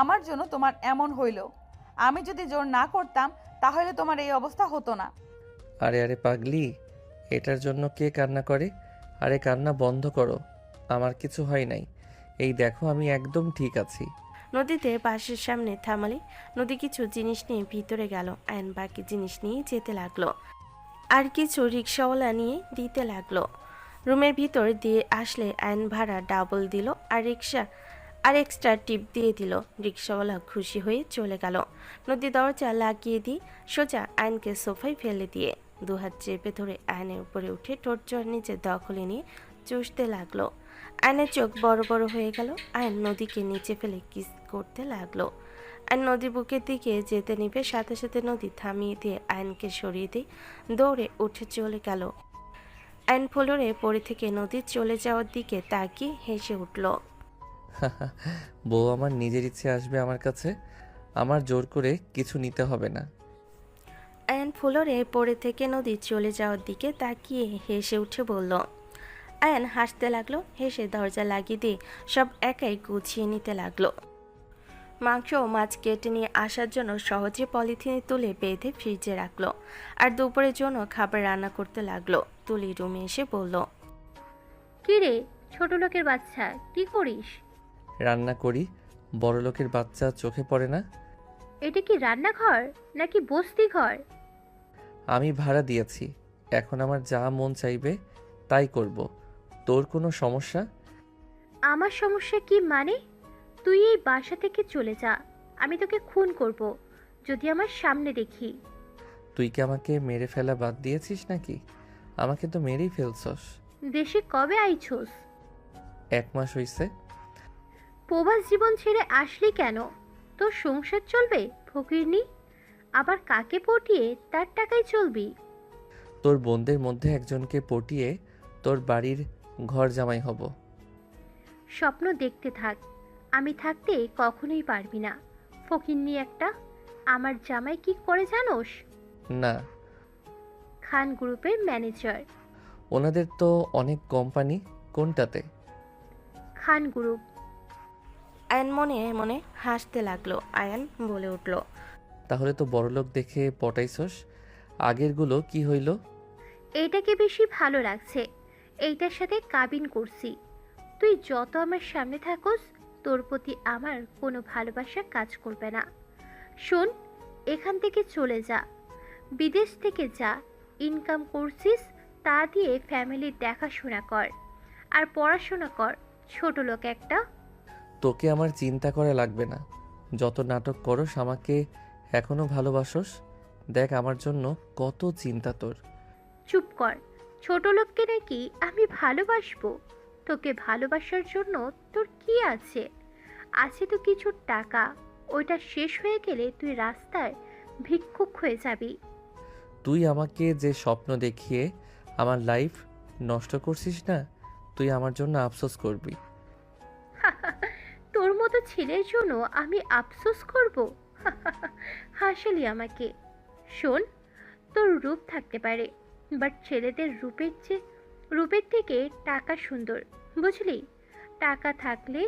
আমার জন্য তোমার এমন হইল। আমি যদি জোর না করতাম তাহলে তোমার এই অবস্থা হতো না। আরে পাগলি, এটার জন্য কে কান্না করে? আরে কান্না বন্ধ করো, আমার কিছু হয় নাই। এই দেখো আমি একদম ঠিক আছি। নদীতে বাসের সামনে থামালে নদী কিছু জিনিস নিয়ে ভিতরে গেল। আয়ন বাকি জিনিস নিয়ে যেতে লাগলো আর কিছু রিক্সাওয়ালা নিয়ে দিতে লাগলো। রুমের ভিতর দিয়ে আসলে আয়ন ভাড়া ডাবল দিল আর এক্সট্রা টিপ দিয়ে দিল। রিক্সাওয়ালা খুশি হয়ে চলে গেল। নদী দরজা লাগিয়ে দিয়ে সোজা আয়নকে সোফায় ফেলে দিয়ে দুহাত চেপে ধরে আয়নের উপরে উঠে ঠোঁট নিচে দখলে নিয়ে চুষতে লাগলো। আয়নের চোখ বড় বড় হয়ে গেল। আয়ন নদীকে নিচে ফেলে কিস করতে লাগলো। আয়ন নদী বুকের দিকে যেতে নিবে, সাথে সাথে নদী থামিয়ে দিয়ে আয়নকে সরিয়ে দিয়ে দৌড়ে উঠে চলে গেল। আয়ন ফ্লোরে পড়ে থেকে নদীর চলে যাওয়ার দিকে তাকিয়ে হেসে উঠল। বউ আমার নিজের ইচ্ছে আসবে আমার কাছে, আমার জোর করে কিছু নিতে হবে না। আয়ন ফ্লোরে পড়ে থেকে নদী চলে যাওয়ার দিকে তাকিয়ে হেসে উঠে বলল। আয়ন হাসতে লাগলো। হেসে দরজা লাগিয়ে দিয়ে সব একাই গুছিয়ে নিতে লাগলো। মাংস ও মাছ কেটে নিয়ে আসার জন্য সহজে পলিথিনে তুলে বেঁধে ফ্রিজে রাখলো আর দুপুরের জন্য খাবার রান্না করতে লাগলো। তুলি রুমে এসে বলল, কি রে ছোট লোকের বাচ্চা, কি করিস? রান্না করি। বড় লোকের বাচ্চা চোখে পড়ে না? এটা কি রান্নাঘর নাকি বস্তি ঘর? আমি ভাড়া দিয়েছি, এখন আমার যা মন চাইবে তাই করব। তোর কোনো সমস্যা? আমার সমস্যা কি মানে? তুই এই বাসা থেকে চলে যা, আমি তোকে খুন করব যদি আমার সামনে দেখি। তুই কি আমাকে মেরে ফেলা বাদ দিয়েছিস নাকি? আমাকে তো মেরেই ফেলছস। দেশে কবে আইছোস? 1 মাস হইছে। প্রবাস জীবন ছেড়ে আসলি কেন? তোর সংসার চলবে ফকিরনি? আবার কাকে পটিয়ে তার টাকায় চলবি? তোর বোনদের মধ্যে একজনকে পটিয়ে তোর বাড়ির ঘর জামাই হব। স্বপ্ন দেখতে থাক, আমি থাকতে কখনোই পারবি না। ফকিরনি একটা। আমার জামাই কি করে জানোস? না, খান গ্রুপের ম্যানেজার। ওনাদের তো অনেক কোম্পানি, কোনটাতে? খান গ্রুপ। আয়ন মনে মনে হাসতে লাগলো। আয়ন বলে উঠল, তাহলে তো বড়লোক দেখে পটাইছস। আগেরগুলো কি হইল? এইটাকে বেশি ভালো লাগছে, এইটার সাথে কাবিন করছি। তুই যত আমার সামনে থাকোস তোর প্রতি আমার কোনো ভালোবাসা কাজ করবে না। শোন, এখান থেকে চলে যা, বিদেশ থেকে যা, ইনকাম করছিস তা দিয়ে ফ্যামিলির দেখাশোনা কর আর পড়াশোনা কর। ছোট লোক একটা। তোকে আমার চিন্তা করা লাগবে না। যত নাটক করস আমাকে এখনো ভালোবাসস। দেখ আমার জন্য কত চিন্তা তোর। চুপ কর। ছোট লোককে নাকি আমি ভালোবাসবো? তোকে ভালোবাসার জন্য তোর কি আছে? আছে তো কিছু টাকা, ওইটা শেষ হয়ে গেলে তুই রাস্তায় ভিক্ষুক হয়ে যাবি। তুই আমাকে যে স্বপ্ন দেখিয়ে আমার লাইফ নষ্ট করছিস না, তুই আমার জন্য আফসোস করবি। তোর মতো ছেলের জন্য আমি আফসোস করব? হাসালি আমাকে। শোন, তোর রূপ থাকতে পারে, বাট ছেলেদের রূপের থেকে টাকা সুন্দর, বুঝলি? টাকা থাকলে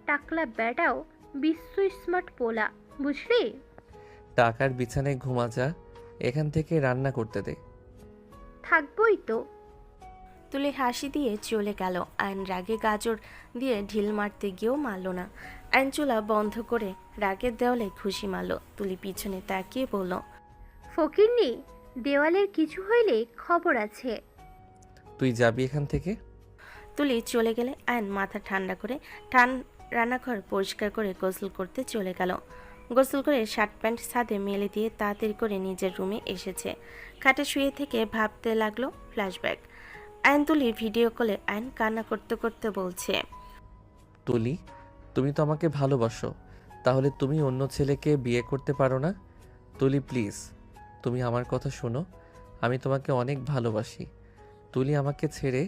টাকলা বেটাও বিশ্ব স্মার্ট পোলা, বুঝলি? টাকার বিছানায় ঘুমা যা, এখান থেকে রান্না করতে দে। থাকবই তো। তুলি হাসি দিয়ে চলে গেল। আয়ন রাগে গাজর দিয়ে ঢিল মারতে গিয়েও মারল না। আয়ন চুলা বন্ধ করে রাগের দেওয়ালে ঘুষি মারল। তুলি পিছনে তাকিয়ে বলল, ফকিরনি, দেওয়ালের কিছু হইলে খবর আছে। তুই যাবি এখান থেকে? তুলি চলে গেলে আয়ন মাথা ঠান্ডা করে রান্নাঘর পরিষ্কার করে গোসল করতে চলে গেল। গোসল করে শার্ট প্যান্ট ছাদে মেলে দিয়ে তাড়াতাড়ি করে নিজের রুমে এসেছে। খাটে শুয়ে থেকে ভাবতে লাগলো ফ্ল্যাশব্যাক। আয়ন তুলি ভিডিও কলে আয়ন কান্না করতে করতে বলছে, তুলি, তুমি তো আমাকে ভালোবাসো, তাহলে তুমি অন্য ছেলেকে বিয়ে করতে পারো না? তুলি প্লিজ, তুমি আমার কথা শোনো, আমি তোমাকে অনেক ভালোবাসি। তুলি, আমাকে ছেড়ে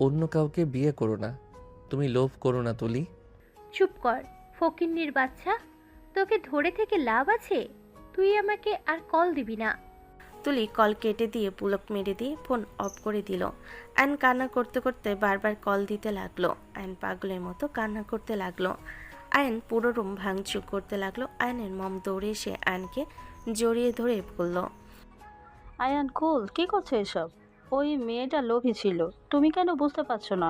অন্য কাউকে বিয়ে করো না, তুমি লোভ করো না তুলি। চুপ কর ফকিন্নির বাচ্চা, তোকে ধরে থেকে লাভ আছে? তুই আমাকে আর কল দিবি না। তুলি কল কেটে দিয়ে পুলক মেরে দিয়ে ফোন অফ করে দিল। আয়ন কান্না করতে করতে বারবার কল দিতে লাগলো। আয়ন পাগলের মতো কান্না করতে লাগলো। আয়ন পুরো রুম ভাঙচুর করতে লাগলো। আয়নের মম দৌড়ে এসে আয়নকে জড়িয়ে ধরে বলল, আয়ান কুল, কি করছো এসব? ওই মেয়েটা লোভী ছিল, তুমি কেন বুঝতে পারছো না?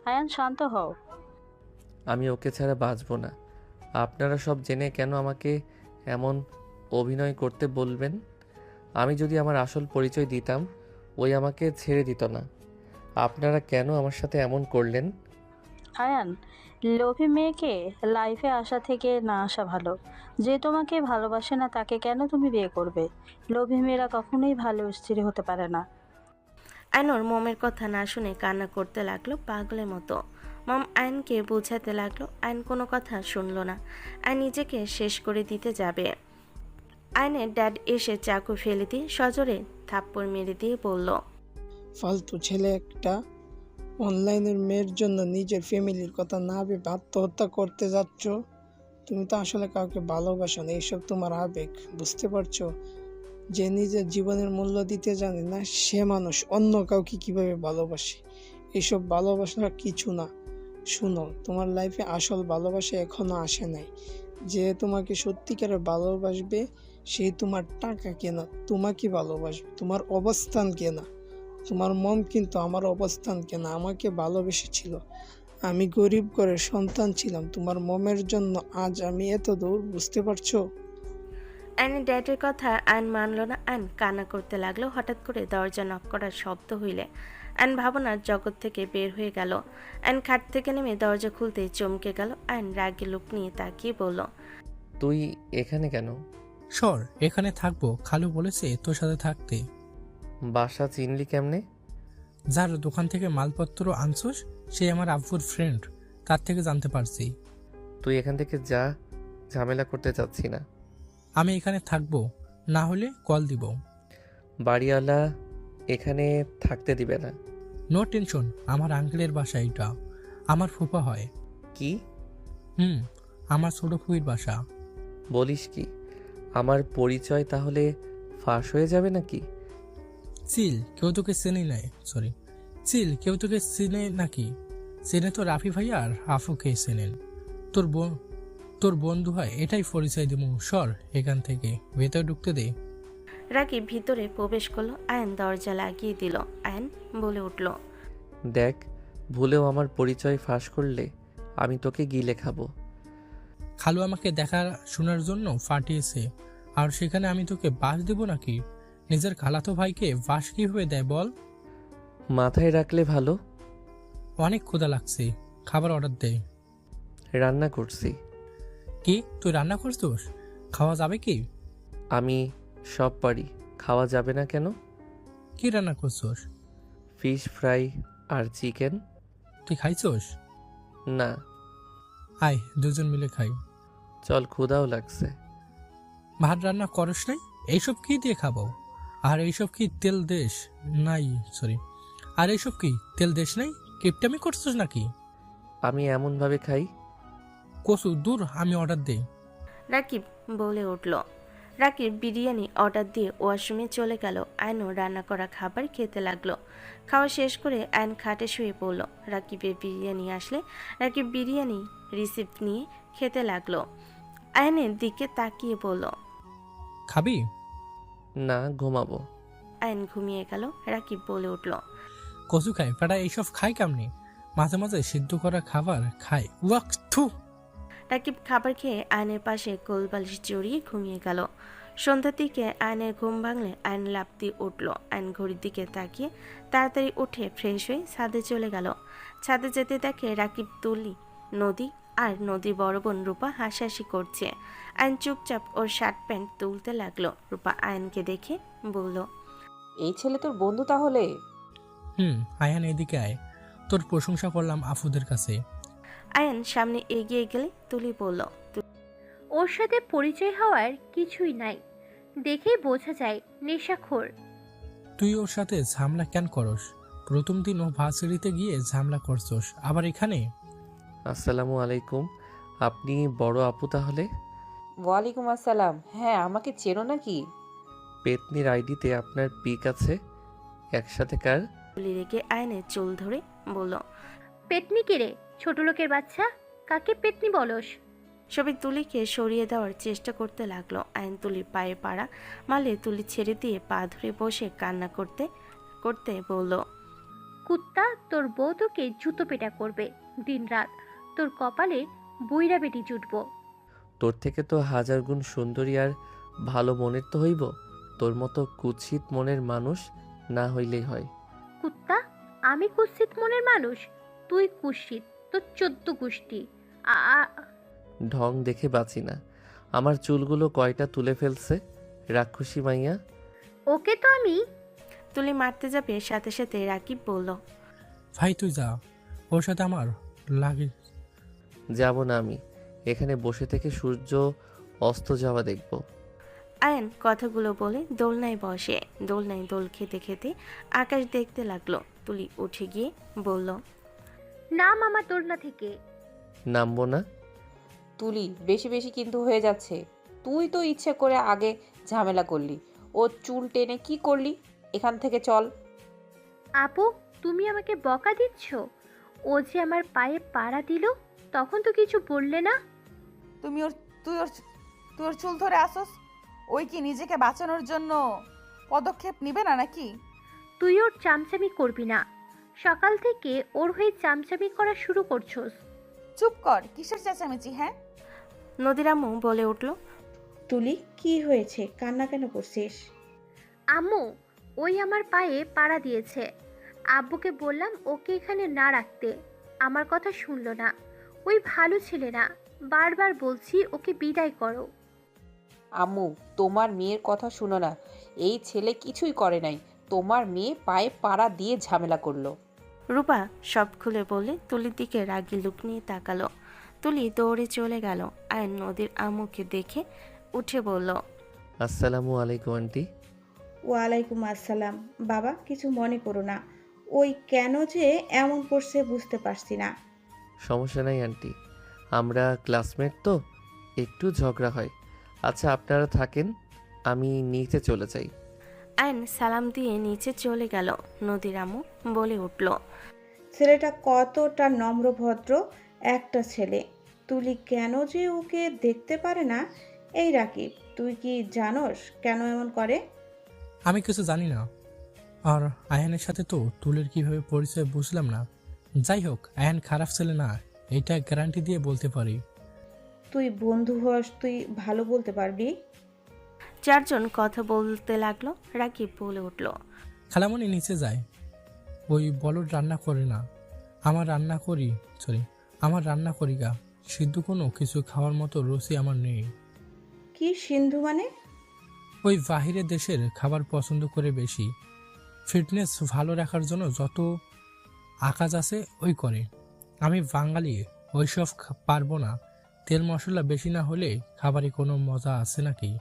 আয়ান শান্ত হও। আমি ওকে ছাড়া বাঁচব না। আপনারা সব জেনে কেন আমাকে এমন অভিনয় করতে বলবেন? আমি যদি আমার আসল পরিচয় দিতাম, ওই আমাকে ছেড়ে দিত না। আপনারা কেন আমার সাথে এমন করলেন? আয়ান, লোভী মেয়েকে লাইফে আসা থেকে না আসা ভালো। যে তোমাকে ভালোবাসে না তাকে কেন তুমি বিয়ে করবে? লোভী মেয়েরা কখনোই ভালো স্ত্রী হতে পারে না। আয়নর মমের কথা না শুনে কান্না করতে লাগলো পাগলের মতো। মম আয়নকে বোঝাতে লাগলো, আয়ন কোনো কথা শুনলো না। আয়ন নিজেকে শেষ করে দিতে যাবে। আয়নের ড্যাড এসে চাকু ফেলে দিয়ে সজোরে থাপ্পড় মেরে দিয়ে বলল, ফালতু ছেলে একটা। অনলাইনের মেয়ের জন্য নিজের ফ্যামিলির কথা না ভেবে আত্মহত্যা করতে যাচ্ছ। তুমি তো আসলে কাউকে ভালোবাসো না, এইসব তোমার আবেগ, বুঝতে পারছো? যে নিজের জীবনের মূল্য দিতে জানে না সে মানুষ অন্য কাউকে কিভাবে ভালোবাসে। এইসব ভালোবাসা কিছু না। শুনো, তোমার লাইফে আসল ভালোবাসা এখনো আসে নাই। যে তোমাকে সত্যিকারের ভালোবাসবে সেই তোমার টাকা কেনা তোমাকে ভালোবাসবে, তোমার অবস্থান কেনা। তোমার মম কিন্তু আমার অবস্থান কেনা, আমাকে ভালোবেসেছিল। আমি গরিব ঘরের সন্তান ছিলাম, তোমার মমের জন্য আজ আমি এত দূর, বুঝতে পারছো? আয়নের ড্যাডের কথা আয়ন মানল না। আয়ন কান্না করতে লাগলো। হঠাৎ করে দরজা নক করার শব্দ হইলে আয়ন ভাবনার জগৎ থেকে বের হয়ে গেল। আয়ন খাট থেকে নেমে দরজা খুলতে চমকে গেল। আয়ন রাগে লুক নিয়ে তাকিয়ে বলল, তুই এখানে কেন? সর, এখানে থাকবো, খালু বলেছে তোর সাথে থাকতে। বাসা চিনলি কেমনে? যার দোকান থেকে মালপত্র আনছোস সে আমার আব্বুর ফ্রেন্ড, তার থেকে জানতে পারছি। তুই এখান থেকে যা, ঝামেলা করতে চাচ্ছি না। আমি এখানে থাকবো, না হলে কল দিব। বাড়িওয়ালা এখানে থাকতে দিবে না। নো টেনশন, আমার আঙ্কেলের বাসা এটা, আমার ফুপা হয়। কি আমার ছোট ফুইর বাসা। বলিস কি? আমার পরিচয় তাহলে ফাঁস হয়ে যাবে নাকি? চিল, কেউ তোকে চেনে নাই, সরি চিল, কেউ তোকে চেনে নাকি? চেনে তো রাফি ভাই আর আফুকে চেনেন। তোর বন্ধু হয়, এটাই পরিচয় দেবো। সর এখান থেকে, ভেতরে ঢুকতে দে। রাগে ভিতরে প্রবেশ করলো। আয়ন দরজা লাগিয়ে দিল। আয়ন বলে উঠল, দেখ, ভুলেও আমার পরিচয় ফাঁস করলে আমি তোকে গিলে খাবো। খালু আমাকে দেখা শোনার জন্য পাঠিয়েছে, আর সেখানে আমি তোকে বাস দেবো নাকি? নিজের খালাতো ভাইকে বাস কিভাবে দেয় বল? মাথায় রাখলে ভালো। অনেক ক্ষুধা লাগছে, খাবার অর্ডার দে। রান্না করছি। কি তুই রান্না করছিস? খাওয়া যাবে কি? আমি সব পারি, খাওয়া যাবে না কেন? কি রান্না করছিস? ফিশ ফ্রাই আর চিকেন। তুই খাইছস? না। আয় দুজন মিলে খাই। চল, ক্ষুধাও লাগছে। ভাত রান্না করস নাই? এইসব কি দিয়ে খাবো? আর এইসব কি তেল দেশ নাই, সরি, আর এইসব কি তেল দেশ নাই? কিপটামি করছিস নাকি? আমি এমনভাবে খাই। কসু দূর, আমি অর্ডার দেই। রাকিব বলে উঠল। রাকিব বিরিয়ানি অর্ডার দিয়ে ওয়াশরুমে চলে গেল। আয়নও রান্না করা খাবার খেতে লাগলো। খাওয়া শেষ করে আয়ন খাটে শুয়ে পড়ল। রাকিবের বিরিয়ানি আসলে রাকিব বিরিয়ানি রিসিপ্ট নিয়ে খেতে লাগলো। আয়নের দিকে তাকিয়ে বলল, খাবি? না, ঘুমাবো। আয়ন ঘুমিয়ে গেল। রাকিব বলে উঠল, কচু খায় পেটা, এইসব খায় কেমনি? মাঝে মাঝে সিদ্ধ করা খাবার খায়। ওয়াক থু। রাকিব খাবার খেয়ে আয়নের পাশে কোলবালিশ জড়িয়ে ঘুমিয়ে গেল। সন্ধ্যার দিকে আয়নের ঘুম ভাঙলে আয়ন লাফ দিয়ে উঠল। আয়ন ঘড়ির দিকে তাকিয়ে তাড়াতাড়ি উঠে ফ্রেশ হয়ে ছাদে চলে গেল। ছাদে যেতে দেখে রাকিব, তুলি, নদী আর নদীর বড় বোন রূপা হাসাহাসি করছে। আয়ন চুপচাপ ওর শার্ট প্যান্ট তুলতে লাগলো। রূপা আয়নকে দেখে বলল, এই ছেলে তোর বন্ধু তাহলে? আয়ান এদিকে আয়, তোর প্রশংসা করলাম আফুদের কাছে। আয়ন সামনে এগিয়ে গেলে তুলি বলল, ওর সাথে পরিচয় হওয়ার কিছুই নাই, দেখেই বোঝা যায় নেশাখোর। তুই ওর সাথে ঝামেলা কেন করস? প্রথম দিন ও ভার্সিটিতে গিয়ে ঝামেলা করছস, আবার এখানে? আসসালামু আলাইকুম। আপনি বড় আপু তাহলে? ওয়ালাইকুম আসসালাম। হ্যাঁ, আমাকে চেনো নাকি? পেতনির আইডিতে আপনার পিক আছে। একসাথে কার? তুলি রেখে আয়নের চুল ধরে বলল, পেতনি কে রে, ছোট লোকের বাচ্চা? কাকে পেতনি বলস? সবাই তুলিকে সরিয়ে দেওয়ার চেষ্টা করতে লাগলো। আয়ন তুলির পায়ে পাড়া মারলে তুলি ছেড়ে দিয়ে পা ধরে বসে কান্না করতে করতে বলল, কুত্তা, তোর বউ তোকে জুতো পেটা করবে দিনরাত। তোর কপালে বুইরা বেটি জুটবো। তোর থেকে তো হাজার গুণ সুন্দরী আর ভালো মনের তো হইব। তোর মতো কুৎসিত মনের মানুষ না হইলেই হয়। কুত্তা, আমি কুৎসিত মনের মানুষ? তুই কুৎসিত, তোর 14 গোষ্ঠী। ঢং দেখে বাঁচি না। আমার চুলগুলো কয়টা তুলে ফেলছে রাক্ষসী মাইয়া। ওকে তো আমি। তুলি মারতে যাবে, সাথে সাথে রাকিব বলল, ভাই তুই যা, ওর সাথে আমার লাগে। যাব না আমি, এখানে বসে থেকে সূর্য অস্ত যাওয়া দেখব। আয়ন কথাগুলো বলে দোলনায় বসে। দোলনায় দোল খেতে খেতে আকাশ দেখতে লাগলো। তুলি উঠে গিয়ে বলল, নাম আমার দোলনা থেকে। নামবো না। তুলি, বেশি বেশি কিন্তু হয়ে যাচ্ছে। তুই তো ইচ্ছে করে আগে ঝামেলা করলি, ও চুল টেনে কি করলি? এখান থেকে চল। আপু, তুমি আমাকে বকা দিচ্ছ? ও যে আমার পায়ে পাড়া দিল, তখন তো কিছু বললে না। তুই ওর চুল ধরে আসোস? ওই কি নিজেকে বাঁচানোর জন্য পদক্ষেপ নিবে না নাকি? তুই ওর চামচামি করবি না। সকাল থেকে ওর হয়ে চামচামি করা শুরু করছোস। চুপ কর, কিসের চেঁচামেচি? হ্যাঁ, নদীর আম্মু বলে উঠল, তুলি, কি হয়েছে? কান্না কেন করছিস? আম্মু, ওই আমার পায়ে পাড়া দিয়েছে। আব্বুকে বললাম ওকে এখানে না রাখতে, আমার কথা শুনলো না। ওই ভালো ছেলে না, বারবার বলছি ওকে বিদায় করো। আম্মু, তোমার মেয়ের কথা শুনো না। এই ছেলে কিছুই করে নাই, তোমার মেয়ে পায়ে পাড়া দিয়ে ঝামেলা করলো। রূপা সব খুলে বলে তুলির দিকে রাগি লুক নিয়ে তাকালো। তুলি দৌড়ে চলে গেল। আয়ন নদীর আম্মুকে দেখে উঠে বলল, আসসালামু আলাইকুম আন্টি। ওয়ালাইকুম আসসালাম। বাবা, কিছু মনে করো না। ওই কেন যে এমন করছে বুঝতে পারছি না। সমস্যা নাই আন্টি, আমরা ক্লাসমেট তো, একটু ঝগড়া হয়। আচ্ছা আপনারা থাকেন, আমি নিচে চলে যাই। আয়ন সালাম দিয়ে নিচে চলে গেল। নদীর আম্মু বলে উঠল, ছেলেটা কতটা নম্রভদ্র একটা ছেলে। তুলি কেন যে ওকে দেখতে পারে না? এই রাকিব, তুই কি জানোস কেন এমন করে? আমি কিছু জানি না, আর আয়ানের সাথে তো তুলের কিভাবে পরিচয় বুঝলাম না। যাই হোক, আয়ান খারাপ ছেলে না, এটা গ্যারান্টি দিয়ে বলতে পারি। তুই বন্ধু হস, তুই ভালো বলতে পারবি। চারজন কথা বলতে লাগলো। রাকিব বলে উঠল, খালামণি নিচে যায়, ওই বলদ রান্না করে না, আমার রান্না করি গা। সিদ্ধ কোনো কিছু খাওয়ার মতো রুচি আমার নেই। কি সিন্ধু মানে? ওই বাহিরের দেশের খাবার পছন্দ করে বেশি। ফিটনেস ভালো রাখার জন্য যত আকাজ আছে ওই করে। আমি বাঙালি, ওইসব পারবো না। তেল মশলা বেশি না হলে খাবারে কোনো মজা আছে নাকি?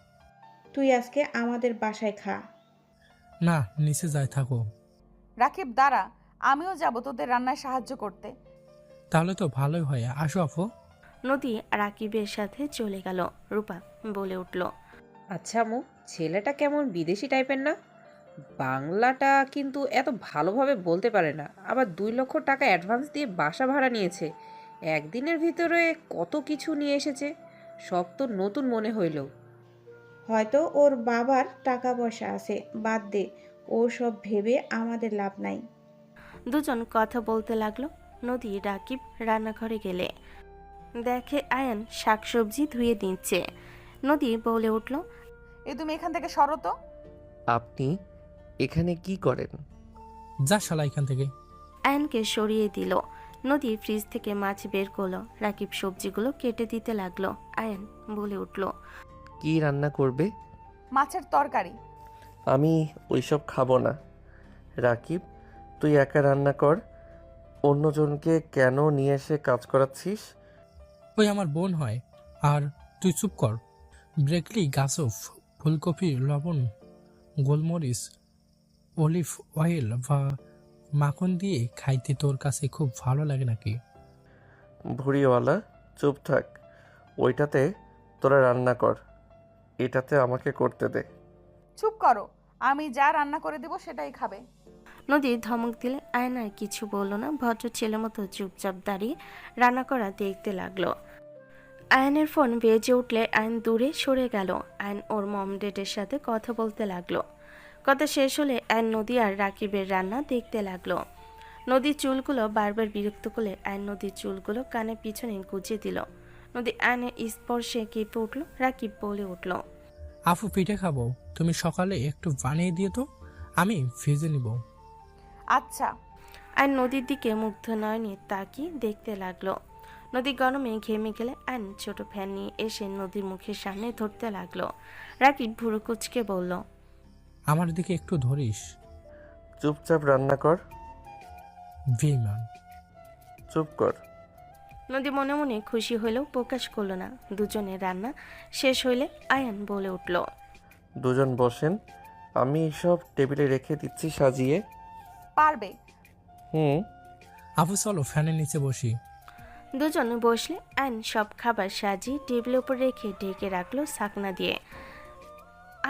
তুই আজকে আমাদের বাসায় খা। না, নিচে যাই থাকো। রাকিব দাঁড়া, আমিও যাব তোদের রান্নায় সাহায্য করতে। তাহলে তো ভালোই হয়, আসো আপু। নদী রাকিবের সাথে চলে গেল। রূপা বলে উঠল, আচ্ছা আম্মু, ছেলেটা কেমন বিদেশি টাইপের না? বাংলাটা কিন্তু এত ভালোভাবে বলতে পারে না, আবার 2 লক্ষ টাকা অ্যাডভান্স দিয়ে বাসা ভাড়া নিয়েছে। একদিনের ভিতরে কত কিছু নিয়ে এসেছে, সব তো নতুন মনে হইল। হয়তো ওর বাবার টাকা পয়সা আছে, বাদ দে, ও সব ভেবে আমাদের লাভ নাই। দুজন কথা বলতে লাগলো। নদী রাকিব রান্নাঘরে গেলে দেখে আয়ান শাকসবজি ধুয়ে দিচ্ছে। নদী বলে উঠল, তুমি এখান থেকে সরো তো। আপনি এখানে কি করেন? যা শালা এখান থেকে। আয়ানকে সরিয়ে দিল। নদী ফ্রিজ থেকে মাছ বের করলো। রাকিব সবজিগুলো কেটে দিতে লাগলো। আয়ান বলে উঠল, কি রান্না করবে? মাছের তরকারি। আমি ওইসব খাবো না। রাকিব, তুই একা রান্না কর, অন্যজনকে কেন নিয়ে এসে কাজ করাচ্ছিস? ওই আমার বোন হয়। আর তুই চুপ কর। ব্রেকলি, গাছফ, ফুলকপি, লবণ, গোলমরিচ, অলিভ অয়েল বা মাখন দিয়ে খাইতে তোর কাছে খুব ভালো লাগে নাকি? ভুড়িওয়ালা, চুপ থাক। ওইটাতে তোরা রান্না কর, এটাতে আমাকে করতে দে। চুপ করো, আমি যা রান্না করে দিব সেটাই খাবে। নদী ধমক দিলে আয়ন আর কিছু বলল না। ভদ্র ছেলে মতো চুপচাপ দাঁড়িয়ে রান্না করা দেখতে লাগলো। আয়নের ফোন বেজে উঠলে আয়ন দূরে সরে গেল। আয়ন ওর মম ডেডের সাথে কথা বলতে লাগলো। কথা শেষ হলে আয়ন নদী আর রাকিবের রান্না দেখতে লাগলো। নদীর চুলগুলো বারবার বিরক্ত করলে আয়ন নদীর চুলগুলো কানে পিছনে গুজে দিল। নদী আয়নের স্পর্শে কেঁপে উঠল। রাকিব বলে উঠল, আফু, পিঠে খাবো, তুমি সকালে একটু বানিয়ে দিয়ে তো, আমি ভেজে নিব। আচ্ছা। আয়ন নদীর দিকে মুগ্ধ নয়নে তাকিয়ে দেখতে লাগলো। নদী গরমে ঘেমে গেলে আয়ন ছোট ফ্যান নিয়ে এসে নদীর মুখের সামনে ধরতে লাগলো। রাকিব ভুরু কুচকে বলল, আমার দিকে একটু ধরিস। চুপচাপ রান্না কর। বেঈমান। চুপ কর। নদী মনে মনে খুশি হইলেও প্রকাশ করলো না। দুজনের রান্না শেষ হইলে আয়ান বলে উঠল, দুজন বসেন, আমি সব টেবিলে রেখে দিচ্ছি সাজিয়ে। পারবে। হুম। আফু, চলো ফ্যানের নিচে বসি। দুজন বসলে আয়ন সব খাবার সাজিয়ে টেবিলের উপর রেখে ঢেকে রাখলো ছাকনা দিয়ে।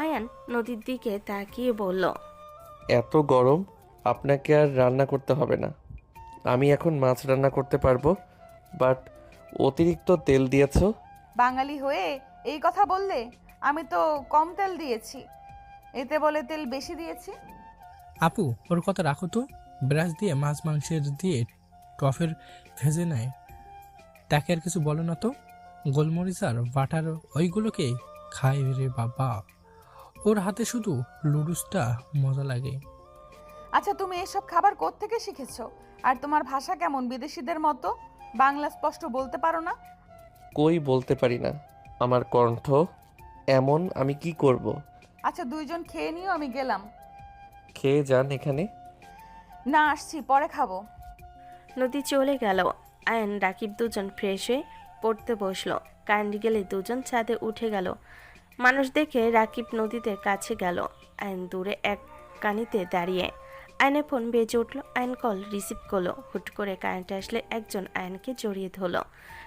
আয়ান নদীর দিকে তাকিয়ে বলল, এত গরম, আপনাকে আর রান্না করতে হবে না। আমি এখন মাছ রান্না করতে পারবো, বাট অতিরিক্ত তেল দিয়েছ। বাঙালি হয়ে এই কথা বললে? আমি তো কম তেল দিয়েছি, এতে বলে তেল বেশি দিয়েছি। আপু, ওর কথা রাখো তো। ব্রাশ দিয়ে মাছ মাংসের দিয়ে টফের ভেজে নেয়, তাকে আর কিছু বলো না তো। গোলমরিচ আর বাটার ওইগুলোকে খায় রে বাবা, ওর হাতে শুধু লুডুসটা মজা লাগে। আচ্ছা, তুমি এসব খাবার কোত্থেকে শিখেছো? আর তোমার ভাষা কেমন বিদেশিদের মতো? বাংলা স্পষ্ট বলতে পারো না? কই বলতে পারি না, আমার কণ্ঠ এমন, আমি কি করব। আচ্ছা, দুইজন খেয়ে নিও, আমি গেলাম। খেয়ে যান এখানে। না, আসছি, পরে খাবো। নদী চলে গেল। আয়ন রাকিব দুজন ফ্রেশ হয়ে পড়তে বসলো। কারেন্ট গেলে দুজন ছাদে উঠে গেল। মানুষ দেখে রাকিব নদীদের কাছে গেল। আয়ন দূরে এক কানিতে দাঁড়িয়ে। আয়নের ফোন বেজে উঠল। আয়ন কল রিসিভ করলো। হুট করে কারেন্ট আসলে একজন আয়নকে জড়িয়ে ধরলো।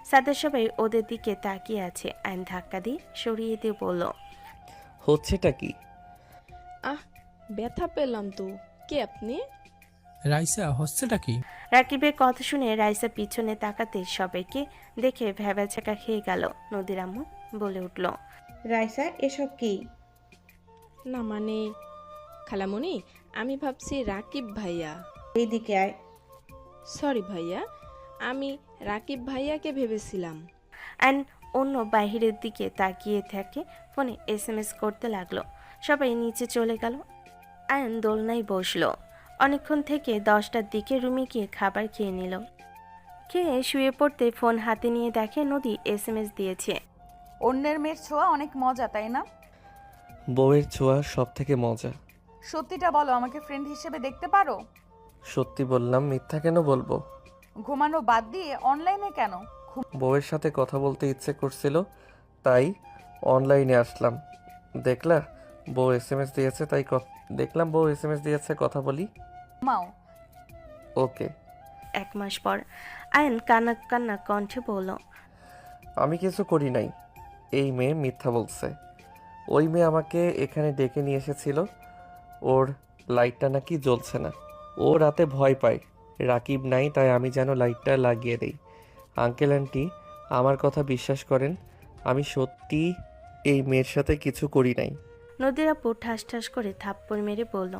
ছাদের সবাই ওদের দিকে তাকিয়ে আছে। আয়ন ধাক্কা দিয়ে সরিয়ে দিয়ে বলল, হচ্ছেটা কি? ব্যথা পেলাম তো। কে আপনি? রাইসা, হচ্ছেটা কি? রাকিবের কথা শুনে রাইসা পিছনে তাকাতে সবাইকে দেখে ভ্যাবাচাকা খেয়ে গেল। নদীর আম্মু বলে উঠল, রাইসা, এসব কি? না মানে খালামণি, আমি ভাবছি রাকিব ভাইয়া। এইদিকে আয়। সরি ভাইয়া, আমি রাকিব ভাইয়াকে ভেবেছিলাম। অ্যান্ড অন্য বাহিরের দিকে তাকিয়ে থাকে। ফোনে SMS করতে লাগলো। সবাই নিচে চলে গেল। আয়ন দোলনায় বসলো। অনেকক্ষণ থেকে 10টার দিকে রুমে গিয়ে খাবার খেয়ে নিল। খেয়ে শুয়ে পড়তে ফোন হাতে নিয়ে দেখে নদী SMS দিয়েছে। অন্যের মেয়ের ছোঁয়া অনেক মজা, তাই না? বউয়ের ছোঁয়া সব থেকে মজা। সত্যিটা বলো, আমাকে ফ্রেন্ড হিসেবে দেখতে পারো? সত্যি বললাম, মিথ্যা কেন বলবো? ঘুমানো বাদ দিয়ে অনলাইনে কেন? বউয়ের সাথে কথা বলতে ইচ্ছে করছিল, তাই অনলাইনে আসলাম। দেখলা, বউ SMS দিয়েছে, তাই দেখলাম বউ SMS দিয়েছে, কথা বলি। মাও। ওকে। 1 মাস পর আয়ান কান্না কান্না কণ্ঠে বলল, আমি কিছু করি নাই। এই মেয়ে মিথ্যা বলছে। ওই মেয়ে আমাকে এখানে ডেকে নিয়ে এসেছিল। ওর লাইটটা নাকি জ্বলছে না। ও রাতে ভয় পায়, রাকিব নাই, তাই আমি যেন লাইটটা লাগিয়ে দেই। আঙ্কেল আন্টি আমার কথা বিশ্বাস করেন, আমি সত্যি এই মেয়ের সাথে কিছু করি নাই। নদীর আপু ঠাস ঠাস করে থাপ্পড় মেরে বলল,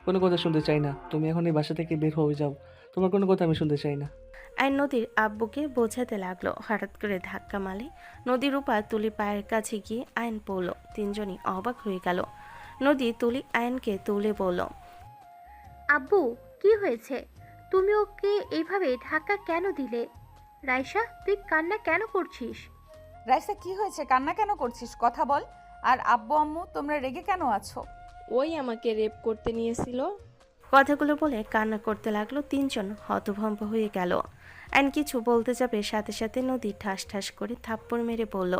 কোনো কথা শুনতে চাই না। তুমি এখন এই বাসা থেকে বের হয়ে যাও। তোমার কোনো কথা আমি শুনতে চাই না। আয়ন নদীর আব্বুকে বোঝাতে লাগলো। হঠাৎ করে ধাক্কা মারে নদীর উপা তুলি পায়ের কাছে গিয়ে আয়ন পড়ল। তিনজনই অবাক হয়ে গেল। নদী তুলি আয়নকে তুলে বলল, আব্বু কি হয়েছে? তুমি ওকে এইভাবে ধাক্কা কেন দিলে? রাইসা, তুই কান্না কেন করছিস? রাইসা কি হয়েছে? কান্না কেন করছিস? কথা বল। আর আব্বু আম্মু তোমরা রেগে কেন আছো? ওই আমাকে রেপ করতে নিয়েছিল। কথাগুলো বলে কান্না করতে লাগলো। তিনজন হতভম্ব হয়ে গেল। আয়ন কিছু বলতে যাবে, সাথে সাথে নদী ঠাস ঠাস করে থাপ্পড় মেরে বলল,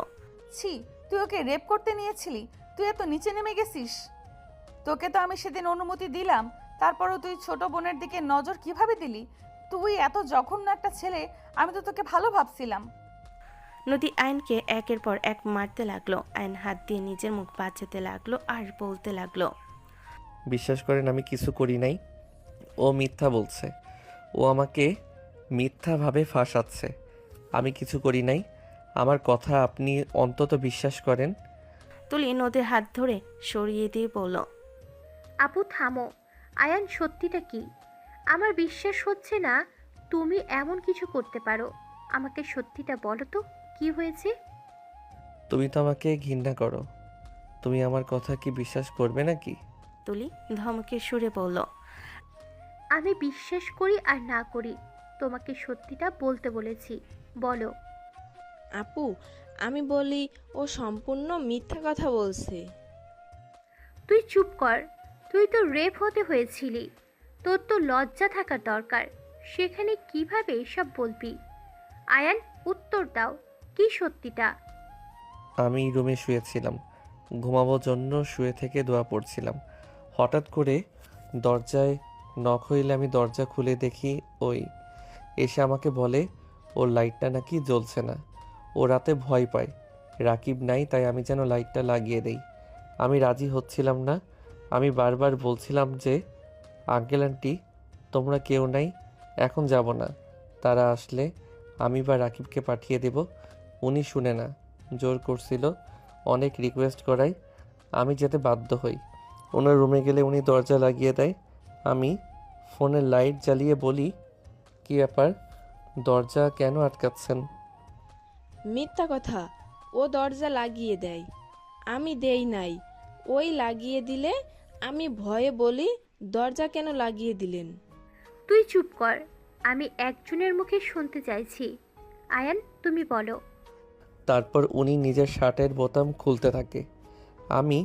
ছি, তুই ওকে রেপ করতে নিয়েছিলি? তুই এত নিচে নেমে গেছিস? তোকে তো আমি সেদিন অনুমতি দিলাম, তারপরও তুই ছোট বোনের দিকে নজর কিভাবে দিলি? তুই এত জঘন্য একটা ছেলে, আমি তো তোকে ভালো ভাবছিলাম। নদী আয়নকে একের পর এক মারতে লাগলো। আয়ন হাত দিয়ে নিজের মুখ বাঁচাতে লাগলো আর বলতে লাগলো, বিশ্বাস করেন আমি কিছু করি নাই। ও মিথ্যা বলছে। ও আমাকে মিথ্যাভাবে ফাঁসাচ্ছে। আমি কিছু করি নাই। আমার কথা আপনি অন্তত বিশ্বাস করেন। তুলি নদীর হাত ধরে সরিয়ে দিয়ে বলল, আপু থামো। আয়ান, সত্যিটা কি? আমার বিশ্বাস হচ্ছে না তুমি এমন কিছু করতে পারো। আমাকে সত্যিটা বলো তো, কি হয়েছে? তুমি তো আমাকে ঘৃণা করো। তুমি আমার কথা কি বিশ্বাস করবে নাকি? তুলি ধমকে সুরে বলল, আমি বিশ্বাস করি আর না করি, তোমাকে সত্যিটা বলতে বলেছি, বলো। আপু, আমি বলি ও সম্পূর্ণ মিথ্যা কথা বলছে। তুই চুপ কর। তুই তো রেপ হতে হয়েছিলি, তোর তো লজ্জা থাকার দরকার। সেখানে কিভাবে এসব বলবি? আয়ান, উত্তর দাও, কি সত্যিটা? আমি রুমে শুয়েছিলাম, ঘুমাবোর জন্য শুয়ে থেকে দোয়া পড়ছিলাম। হঠাৎ করে দরজায় নক হইলে আমি দরজা খুলে দেখি ওই এসে আমাকে বলে ওর লাইটটা নাকি জ্বলছে না। ও রাতে ভয় পায়, রাকিব নাই, তাই আমি যেন লাইটটা লাগিয়ে দেই। আমি রাজি হচ্ছিলাম না। আমি বারবার বলছিলাম যে আঙ্কেল আন্টি তোমরা কেউ নাই, এখন যাব না। তারা আসলে আমি বা রাকিবকে পাঠিয়ে দেব। উনি শুনে না, জোর করছিল, অনেক রিকোয়েস্ট করায় আমি যেতে বাধ্য হই। ওনার রুমে গেলে উনি দরজা লাগিয়ে দেয়। আমি ফোনের লাইট জ্বালিয়ে বলি, কি ব্যাপার, দরজা কেন আটকাচ্ছেন? মিথ্যা কথা। ও দরজা লাগিয়ে দেয়, আমি দেই নাই। ওই লাগিয়ে দিলে আমি ভয়ে বলি, দরজা কেন লাগিয়ে দিলেন? তুই চুপ কর, আমি একজনের মুখে শুনতে চাইছি। আয়ান, তুমি বলো। তারপর উনি নিজের শার্টের বোতাম খুলতে থাকে। আমি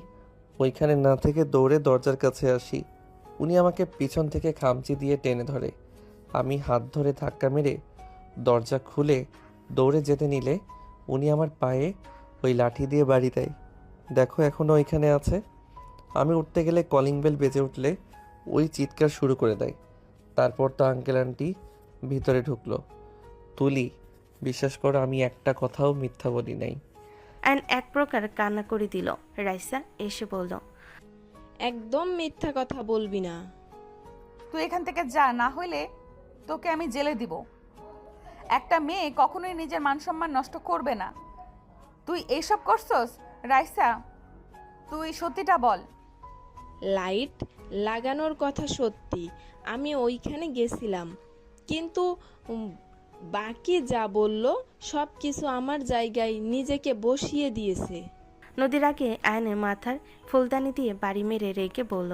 ওইখানে না থেকে দৌড়ে দরজার কাছে আসি। উনি আমাকে পিছন থেকে খামচি দিয়ে টেনে ধরে। আমি হাত ধরে ধাক্কা মেরে দরজা খুলে দৌড়ে যেতে নিলে উনি আমার পায়ে ওই লাঠি দিয়ে বাড়ি দেয়। দেখো এখনও ওইখানে আছে। আমি উঠতে গেলে কলিং বেল বেজে উঠলে ওই চিৎকার শুরু করে দেয়। তারপর তো আঙ্কেল আন্টি ভিতরে ঢুকলো। তুলি, বিশ্বাস করো আমি একটা কথাও মিথ্যা বলি নাই। আয়ন এক প্রকার কান্না করে দিল। রাইসা এসে বলল, একদম মিথ্যা কথা বলবি না। তুই এখান থেকে যা, না হইলে তোকে আমি জেলে দিব। একটা মেয়ে কখনোই নিজের মান সম্মান নষ্ট করবে না। তুই এইসব করছস? রাইসা, তুই সত্যিটা বল। লাইট লাগানোর কথা সত্যি, আমি ওইখানে গেছিলাম, কিন্তু বাকি যা বলল সব কিছু আমার জায়গায় নিজেকে বসিয়ে দিয়েছে। নদীর আগে আয়নের মাথার ফুলদানি দিয়ে বাড়ি মেরে রেখে বলল,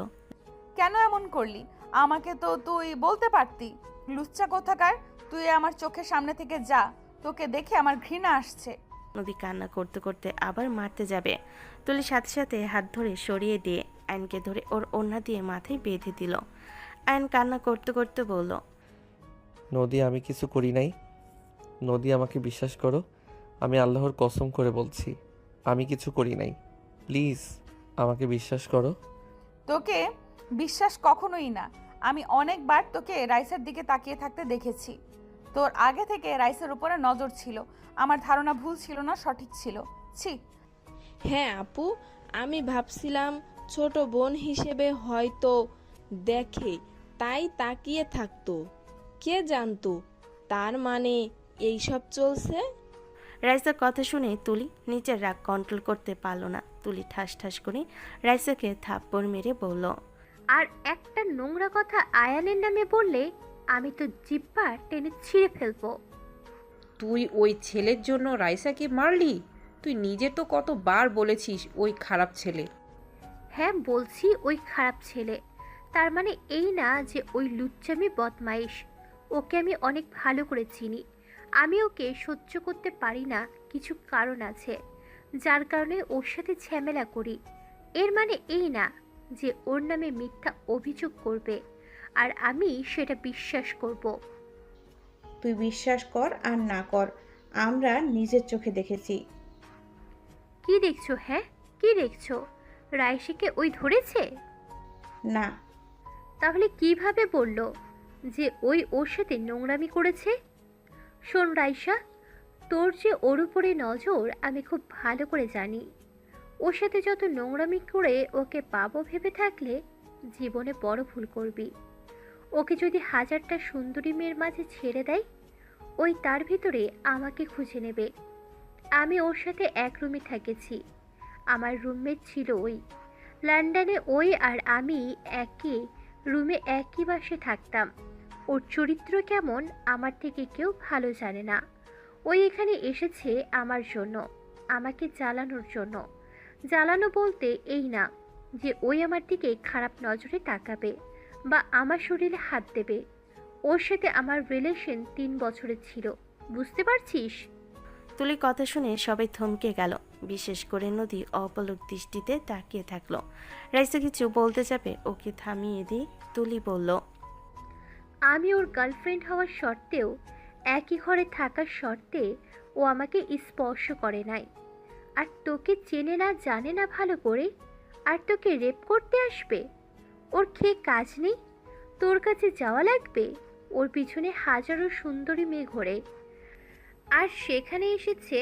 কেন এমন করলি? আমাকে তো তুই বলতে পারতি। লুচ্চা কোথাকার, তুই আমার চোখের সামনে থেকে যা, তোকে দেখে আমার ঘৃণা আসছে। নদী কান্না করতে করতে আবার মারতে যাবে। তুলি সাথে সাথে হাত ধরে সরিয়ে দিয়ে আয়নকে ধরে ওর ওড়না দিয়ে মাথায় বেঁধে দিল। আয়ন কান্না করতে করতে বলল, নদী, আমি কিছু করি নাই। নদী, আমাকে বিশ্বাস করো, আমি আল্লাহর কসম করে বলছি আমি কিছু করি নাই। প্লিজ আমাকে বিশ্বাস করো। তোকে বিশ্বাস কখনোই না। আমি অনেকবার তোকে রাইসের দিকে তাকিয়ে থাকতে দেখেছি। তোর আগে থেকে রাইসের উপরে নজর ছিল। আমার ধারণা ভুল ছিল না, সঠিক ছিল। ছি। হ্যাঁ আপু, আমি ভাবছিলাম ছোট বোন হিসেবে হয়তো দেখে তাই তাকিয়ে থাকতো। কে জানতো তার মানে এইসব চলছে। রাইসার কথা শুনে তুলি নিচের রাগ কন্ট্রোল করতে পারল না। তুলি ঠাস ঠাস করে রাইসাকে থাপ্পড় মেরে বলল, আর একটা নোংরা কথা আয়ানের নামে বললে আমি তো জিব্বা টেনে ছিঁড়ে ফেলবো। তুই ওই ছেলের জন্য রাইসাকে মারলি? তুই নিজে তো কতবার বলেছিস ওই খারাপ ছেলে। হ্যাঁ বলছি ওই খারাপ ছেলে, তার মানে এই না যে ওই লুচ্চামি বদমাইশ। ওকে আমি অনেক ভালো করে চিনি। আমি ওকে সহ্য করতে পারি না, কিছু কারণ আছে যার কারণে ওর সাথে ঝামেলা করি। এর মানে এই না যে ওর নামে মিথ্যা অভিযোগ করবে আর আমি সেটা বিশ্বাস করব। তুই বিশ্বাস কর আর না কর, আমরা নিজের চোখে দেখেছি। কি দেখছো? হ্যাঁ কি দেখছো? রাইসিকে ওই ধরেছে? না। তাহলে কিভাবে বলল যে ওর সাথে নোংরামি করেছে? শোন রাইসা, তোর যে ওর উপরে নজর আমি খুব ভালো করে জানি। ওর সাথে যত নোংরামি করে ওকে পাবো ভেবে থাকলে জীবনে বড় ভুল করবি। ওকে যদি হাজারটা সুন্দরী মেয়ের মাঝে ছেড়ে দেয়, ওই তার ভিতরে আমাকে খুঁজে নেবে। আমি ওর সাথে এক রুমে থেকেছি, আমার রুমমেট ছিল ওই। লন্ডনে ওই আর আমি একই রুমে একই বাসে থাকতাম। ওর চরিত্র কেমন আমার থেকে কেউ ভালো জানে না। ওই এখানে এসেছে আমার জন্য, আমাকে জ্বালানোর জন্য। জ্বালানো বলতে এই না যে ওই আমার দিকে খারাপ নজরে তাকাবে বা আমার শরীরে হাত দেবে। ওর সাথে আমার রিলেশন 3 বছরের ছিল, বুঝতে পারছিস? তুলির কথা শুনে সবাই থমকে গেল, বিশেষ করে নদী অপলক দৃষ্টিতে তাকিয়ে থাকলো। রাইসা কিছু বলতে যাবে, ওকে থামিয়ে দিয়ে তুলি বলল, আমি ওর গার্লফ্রেন্ড হওয়ার সত্ত্বেও, একই ঘরে থাকার শর্তে ও আমাকে স্পর্শ করে নাই। আর তোকে চেনে না জানে না ভালো করে, আর তোকে রেপ করতে আসবে? ওর খেয়ে কাজ নেই? তোর কাছে যাওয়া লাগবে? ওর পিছনে হাজারো সুন্দরী মেয়ে ঘোরে, আর সেখানে এসেছে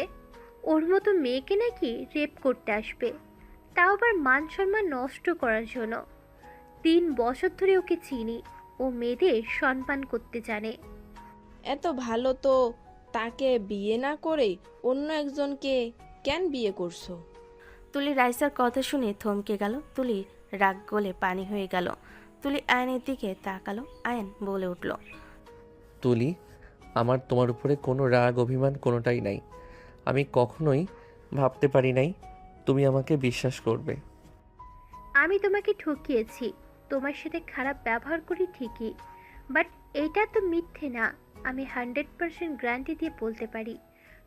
ওর মতো মেয়েকে নাকি রেপ করতে আসবে, তাও আবার মান সম্মান নষ্ট করার জন্য। 3 বছর ধরে ওকে চিনি, ও মেয়েদের সম্মান করতে জানে। এত ভালো তো তাকে বিয়ে না করে অন্য একজনকে কেন বিয়ে করছো? তুলি রাইসার কথা শুনে থমকে গেল। তুলি রাগ গলে পানি হয়ে গেল। তুলি আয়নের দিকে তাকালো। আয়ন বলে উঠল, তুলি, আমার তোমার উপরে কোনো রাগ অভিমান কোনোটাই নাই। আমি কখনোই ভাবতে পারি নাই তুমি আমাকে বিশ্বাস করবে। আমি তোমাকে ঠকিয়েছি, তোমার সাথে খারাপ ব্যবহার করি ঠিকই, বাট এটা তো মিথ্যে না। আমি 100% গ্যারান্টি দিয়ে বলতে পারি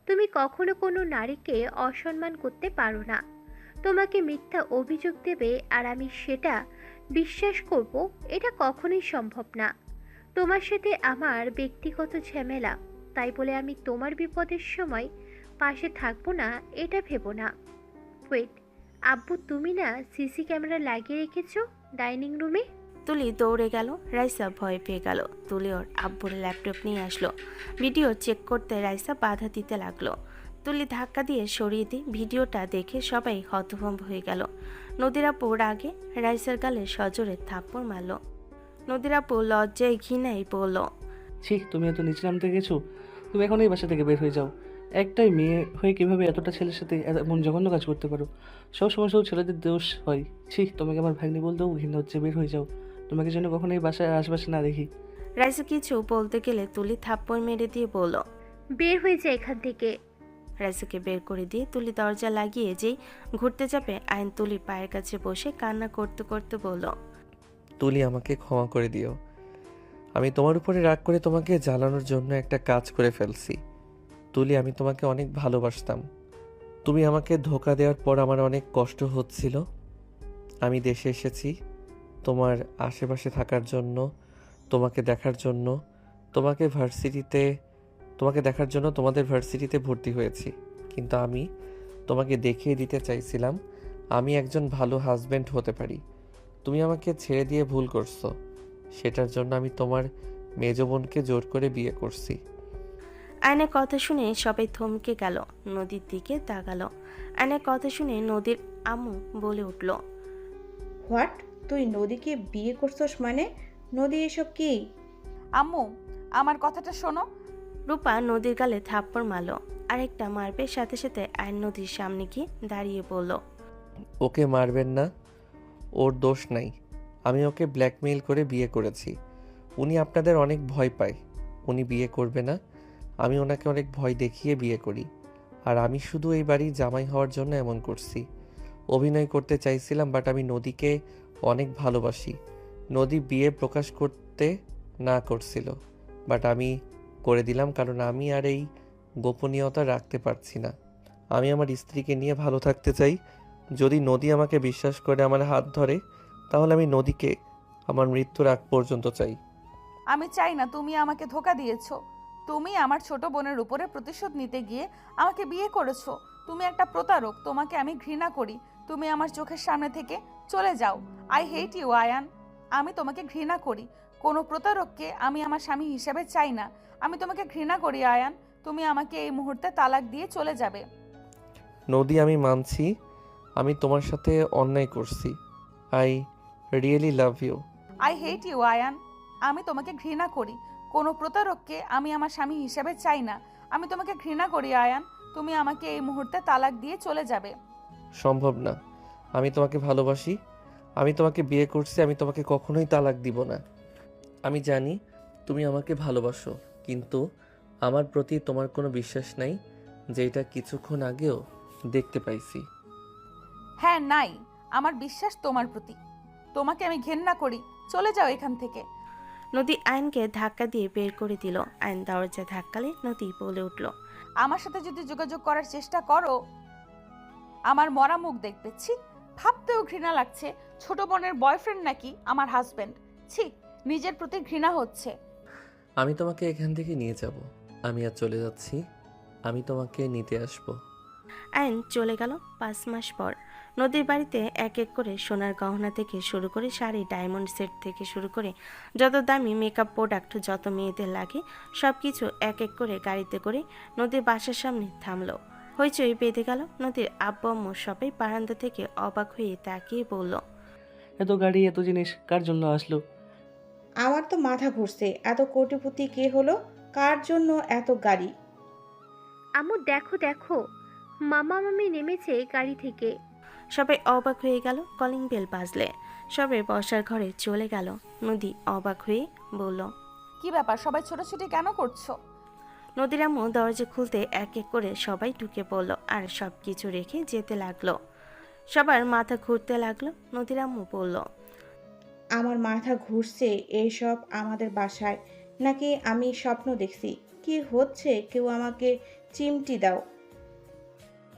তুমি কখনো কোনো নারীকে অসম্মান করতে পারো না। তোমাকে মিথ্যা অভিযোগ দেবে আর আমি সেটা বিশ্বাস করব, এটা কখনোই সম্ভব না। তোমার সাথে আমার ব্যক্তিগত ঝামেলা, তাই বলে আমি তোমার বিপদের সময় পাশে থাকবো না এটা ভেবো না। ওয়েট, আব্বু তুমি না সিসি ক্যামেরা লাগিয়ে রেখেছো ডাইনিং রুমে? তুলি দৌড়ে গেল। রাইসা ভয় পেয়ে গেল। তুলি ওর আব্বুর ল্যাপটপ নিয়ে আসলো। ভিডিও চেক করতে রাইসা বাধা দিতে লাগলো। তুলি ধাক্কা দিয়ে সরিয়ে দিয়ে ভিডিওটা দেখে সবাই হতভম্ব হয়ে গেল। নদীর আপু রাগে রাইসার গালে সজোরে থাপ্পড় মারল। নদীর আপু লজ্জায় ঘৃণায় বলল, ছি, তুমি এত নিচে নামতে গেছো? তুমি এখন এই বাসা থেকে বের হয়ে যাও। একটাই মেয়ে হয়ে কিভাবে এতটা ছেলের সাথে এমন জঘন্য কাজ করতে পারো? সব সময় শুধু ছেলেদের দোষ হয়। ছি, তোমাকে আমার ভাগ্নি বলতেও ঘৃণা হচ্ছে। বের হয়ে যাও, তোমাকে যেন কখনো এই বাসায় আশেপাশে না দেখি। রাইসা কিছু বলতে গেলে তুলি থাপ্পড় মেরে দিয়ে বলল, বের হয়ে যায় এখান থেকে। রাইসাকে বের করে দিয়ে তুলি দরজা লাগিয়ে যেই ঘুরতে যাবে, আইন তুলির পায়ের কাছে বসে কান্না করতে করতে বলল, তুলি, আমাকে ক্ষমা করে দিও। আমি তোমার উপরে রাগ করে তোমাকে জ্বালানোর জন্য একটা কাজ করে ফেলছি। তুলি, আমি তোমাকে অনেক ভালোবাসতাম। তুমি আমাকে ধোঁকা দেওয়ার পর আমার অনেক কষ্ট হচ্ছিল। আমি দেশে এসেছি তোমার আশেপাশে থাকার জন্য, তোমাকে দেখার জন্য। তোমাকে দেখার জন্য তোমাদের ভার্সিটিতে ভর্তি হয়েছি। কিন্তু আমি তোমাকে দেখিয়ে দিতে চাইছিলাম আমি একজন ভালো হাজব্যান্ড হতে পারি। তুমি আমাকে ছেড়ে দিয়ে ভুল করছো, সেটার জন্য আমি তোমার মেজ বোনকে জোর করে বিয়ে করছি। আয়নের কথা শুনে সবাই থমকে গেল, নদীর দিকে তাকালো। আয়নের কথা শুনে নদীর আম্মু বলে উঠল, হোয়াট? তুই নদীকে বিয়ে করছস মানে? নদী এসব কি? আম্মু, আমার কথাটা শোনো। রূপা নদীর গালে থাপ্পড় মারল, আরেকটা মারবে। সাথে সাথে আয়ন নদীর সামনে গিয়ে দাঁড়িয়ে বলল, ওকে মারবেন না, ওর দোষ নাই। আমি ওকে ব্ল্যাকমেইল করে বিয়ে করেছি। উনি আপনাদের অনেক ভয় পায়, উনি বিয়ে করবে না। আমি ওনাকে অনেক ভয় দেখিয়ে বিয়ে করি। আর আমি শুধু এই বাড়ির জামাই হওয়ার জন্য এমন করছি। অভিনয় করতে চাইছিলাম, বাট আমি নদীকে অনেক ভালোবাসি। নদী বিয়ে প্রকাশ করতে না করছিল, বাট আমি করে দিলাম, কারণ আমি আর এই গোপনীয়তা রাখতে পারছি না। আমি আমার স্ত্রীকে নিয়ে ভালো থাকতে চাই। যদি নদী আমাকে বিশ্বাস করে আমার হাত ধরে, তাহলে আমি নদীকে আমার মৃত্যুর আগ পর্যন্ত চাই। আমি চাই না তুমি আমাকে ধোঁকা দিয়েছো। তুমি আমার ছোট বোনের উপরে প্রতিশোধ নিতে গিয়ে আমাকে বিয়ে করেছো। তুমি একটা প্রতারক, তোমাকে আমি ঘৃণা করি। তুমি আমার চোখের সামনে থেকে চলে যাও। I hate you Ayaan. আমি তোমাকে ঘৃণা করি। কোনো প্রতারককে আমি আমার স্বামী হিসেবে চাই না। আমি তোমাকে ঘৃণা করি আয়ান। তুমি আমাকে এই মুহূর্তে তালাক দিয়ে চলে যাবে। নদী, আমি মানছি আমি তোমার সাথে অন্যায় করছি। I really love you. I hate you Ayaan. আমি তোমাকে ঘৃণা করি। কোনো প্রতারককে আমি আমার স্বামী হিসেবে চাই না। আমি তোমাকে ঘৃণা করি আয়ান। তুমি আমাকে এই মুহূর্তে তালাক দিয়ে চলে যাবে। সম্ভব না, আমি তোমাকে ভালোবাসি। আমি তোমাকে বিয়ে করছি, আমি তোমাকে কখনোই তালাক দিব না। আমি জানি তুমি আমাকে ভালোবাসো, কিন্তু আমার প্রতি তোমার কোনো বিশ্বাস নাই, যেটা কিছুক্ষণ আগেও দেখতে পাইছি। হ্যাঁ, নাই। আমার বিশ্বাস তোমার প্রতি। তোমাকে আমি ঘেন্না করি। চলে যাও এখান থেকে। নদী আয়নকে ধাক্কা দিয়ে বের করে দিল। আয়ন দরজা ধাক্কালে নদী বলে উঠল, আমার সাথে যদি যোগাযোগ করার চেষ্টা করো, আমার মরা মুখ দেখবে। ছি, ভাবতেও ঘৃণা লাগছে। ছোট বোনের বয়ফ্রেন্ড নাকি আমার হাজবেন্ড। ছি, নিজের প্রতি ঘৃণা হচ্ছে। আমি তোমাকে এখান থেকে নিয়ে যাব। আমি আর চলে যাচ্ছি, আমি তোমাকে নিতে আসবো। আয়ন চলে গেল 5 মাস পর। নদীর বাড়িতে এক এক করে সোনার গহনা থেকে শুরু করে শাড়ি, ডায়মন্ড সেট থেকে শুরু করে যত দামি মেকআপ প্রোডাক্ট যত মেয়েদের লাগে সব কিছু এক এক করে গাড়িতে করে নদীর বাসার সামনে থামলো। হইচই বেঁধে গেল। নদীর আব্বু আম্মু সবাই বারান্দা থেকে অবাক হয়ে তাকিয়ে বলল, এত গাড়ি এত জিনিস কার জন্য আসলো? আমার তো মাথা ঘুরছে। এত কোটিপতি কে হলো? কার জন্য এত গাড়ি? আম্মু দেখো দেখো, মামা মামি নেমেছে গাড়ি থেকে। সবাই অবাক হয়ে গেল। কলিং বেল বাজলে সবাই বসার ঘরে চলে গেল। নদী অবাক হয়ে বলল, কি ব্যাপার, সবাই ছোটাছুটি কেন করছো? নদীর আম্মু দরজা খুলতে এক এক করে সবাই ঢুকে পড়ল আর সব কিছু রেখে যেতে লাগলো। সবার মাথা ঘুরতে লাগলো। নদীর আম্মু বলল, আমার মাথা ঘুরছে। এইসব আমাদের বাসায় নাকি আমি স্বপ্ন দেখছি? কি হচ্ছে? কেউ আমাকে চিমটি দাও।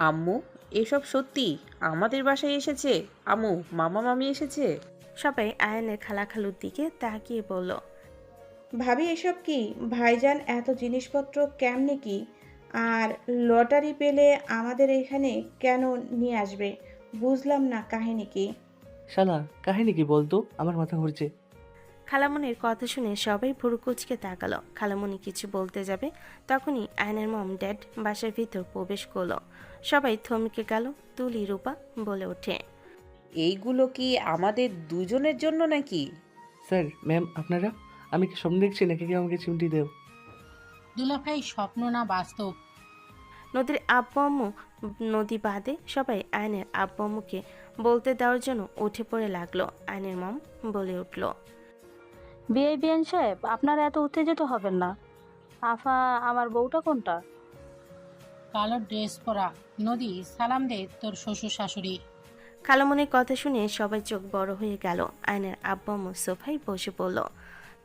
আম্মু, এসব সত্যি আমাদের বাসায় এসেছে? আম্মু, মামা মামি এসেছে? সবাই আয়নের খালাখালুর দিকে তাকিয়ে বলল, ভাবি এসব কি? ভাইজান এত জিনিসপত্র কেমনে কি? আর লটারি পেলে আমাদের এখানে কেন নিয়ে আসবে? বুঝলাম না কাহিনী কি। শালা, কাহিনী কি বলতো? আমার মাথা ঘুরছে। খালামণির কথা শুনে সবাই ভুরু কুচকে তাকালো। খালামণি কিছু বলতে যাবে, তখনই আয়নের মম ড্যাড বাসার ভিতর প্রবেশ করলো। সবাই থমকে গেল। তুলি রূপা বলে ওঠে, এইগুলো কি আমাদের দুজনের জন্য নাকি? স্যার, ম্যাম, আপনারা? আমি কি স্বপ্ন দেখছি নাকি কেউ আমাকে চিমটি দেও? দুলাভাই, স্বপ্ন না বাস্তব? নদীর আব্বু আম্মু নদী বাদে সবাই আয়নের আব্বু আম্মুকে বলতে দেওয়ার জন্য উঠে পড়ে লাগলো। আয়নের মম বলে উঠল, বিআইবিএন সাহেব, আপনারা এত উত্তেজিত হবেন না। আফা, আমার বউটা কোনটা? কালো ড্রেস পরা। নদী, সালাম দে তোর শ্বশুর শাশুড়ি। খালামণির কথা শুনে সবাই চোখ বড় হয়ে গেল। আয়নের আব্বু আম্মু সোফায় বসে পড়ল।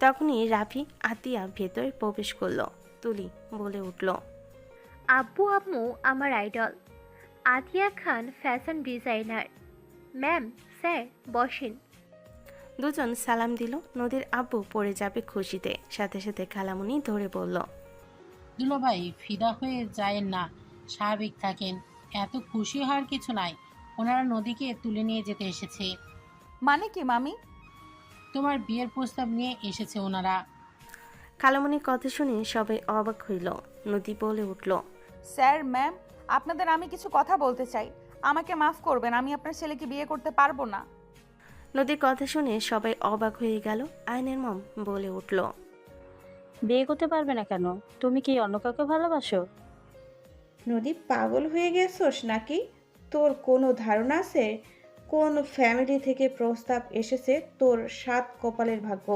তখনই রাফি আতিয়া ভেতরে প্রবেশ করলো। তুলি বলে উঠল, আব্বু আম্মু আমার আইডল। আতিয়া খান ফ্যাশন ডিজাইনার। ম্যাম, স্যার, বসেন। দুজন সালাম দিল। নদীর আব্বু পড়ে যাবে খুশিতে। সাথে সাথে খালামণি ধরে বলল, দুলাভাই, ফিদা হয়ে যায়েন না, স্বাভাবিক থাকেন। এত খুশি হওয়ার কিছু নাই, ওনারা নদীকে তুলে নিয়ে যেতে এসেছে। মানে কি মামি? তোমার বিয়ের প্রস্তাব নিয়ে এসেছে ওনারা। খালামণির কথা শুনে সবাই অবাক হইল। নদী বলে উঠল, স্যার ম্যাম, আপনাদের আমি কিছু কথা বলতে চাই। আমাকে মাফ করবেন, আমি আপনার ছেলেকে বিয়ে করতে পারবো না। নদীর কথা শুনে সবাই অবাক হয়ে গেল। আয়নের মম বলে উঠল, বিয়ে করতে পারবে না কেন? তুমি কি অন্য কাউকে ভালোবাসো? নদী, পাগল হয়ে গেছোস নাকি? তোর কোনো ধারণা আছে কোন ফ্যামিলি থেকে প্রস্তাব এসেছে? তোর 7 কপালের ভাগ্য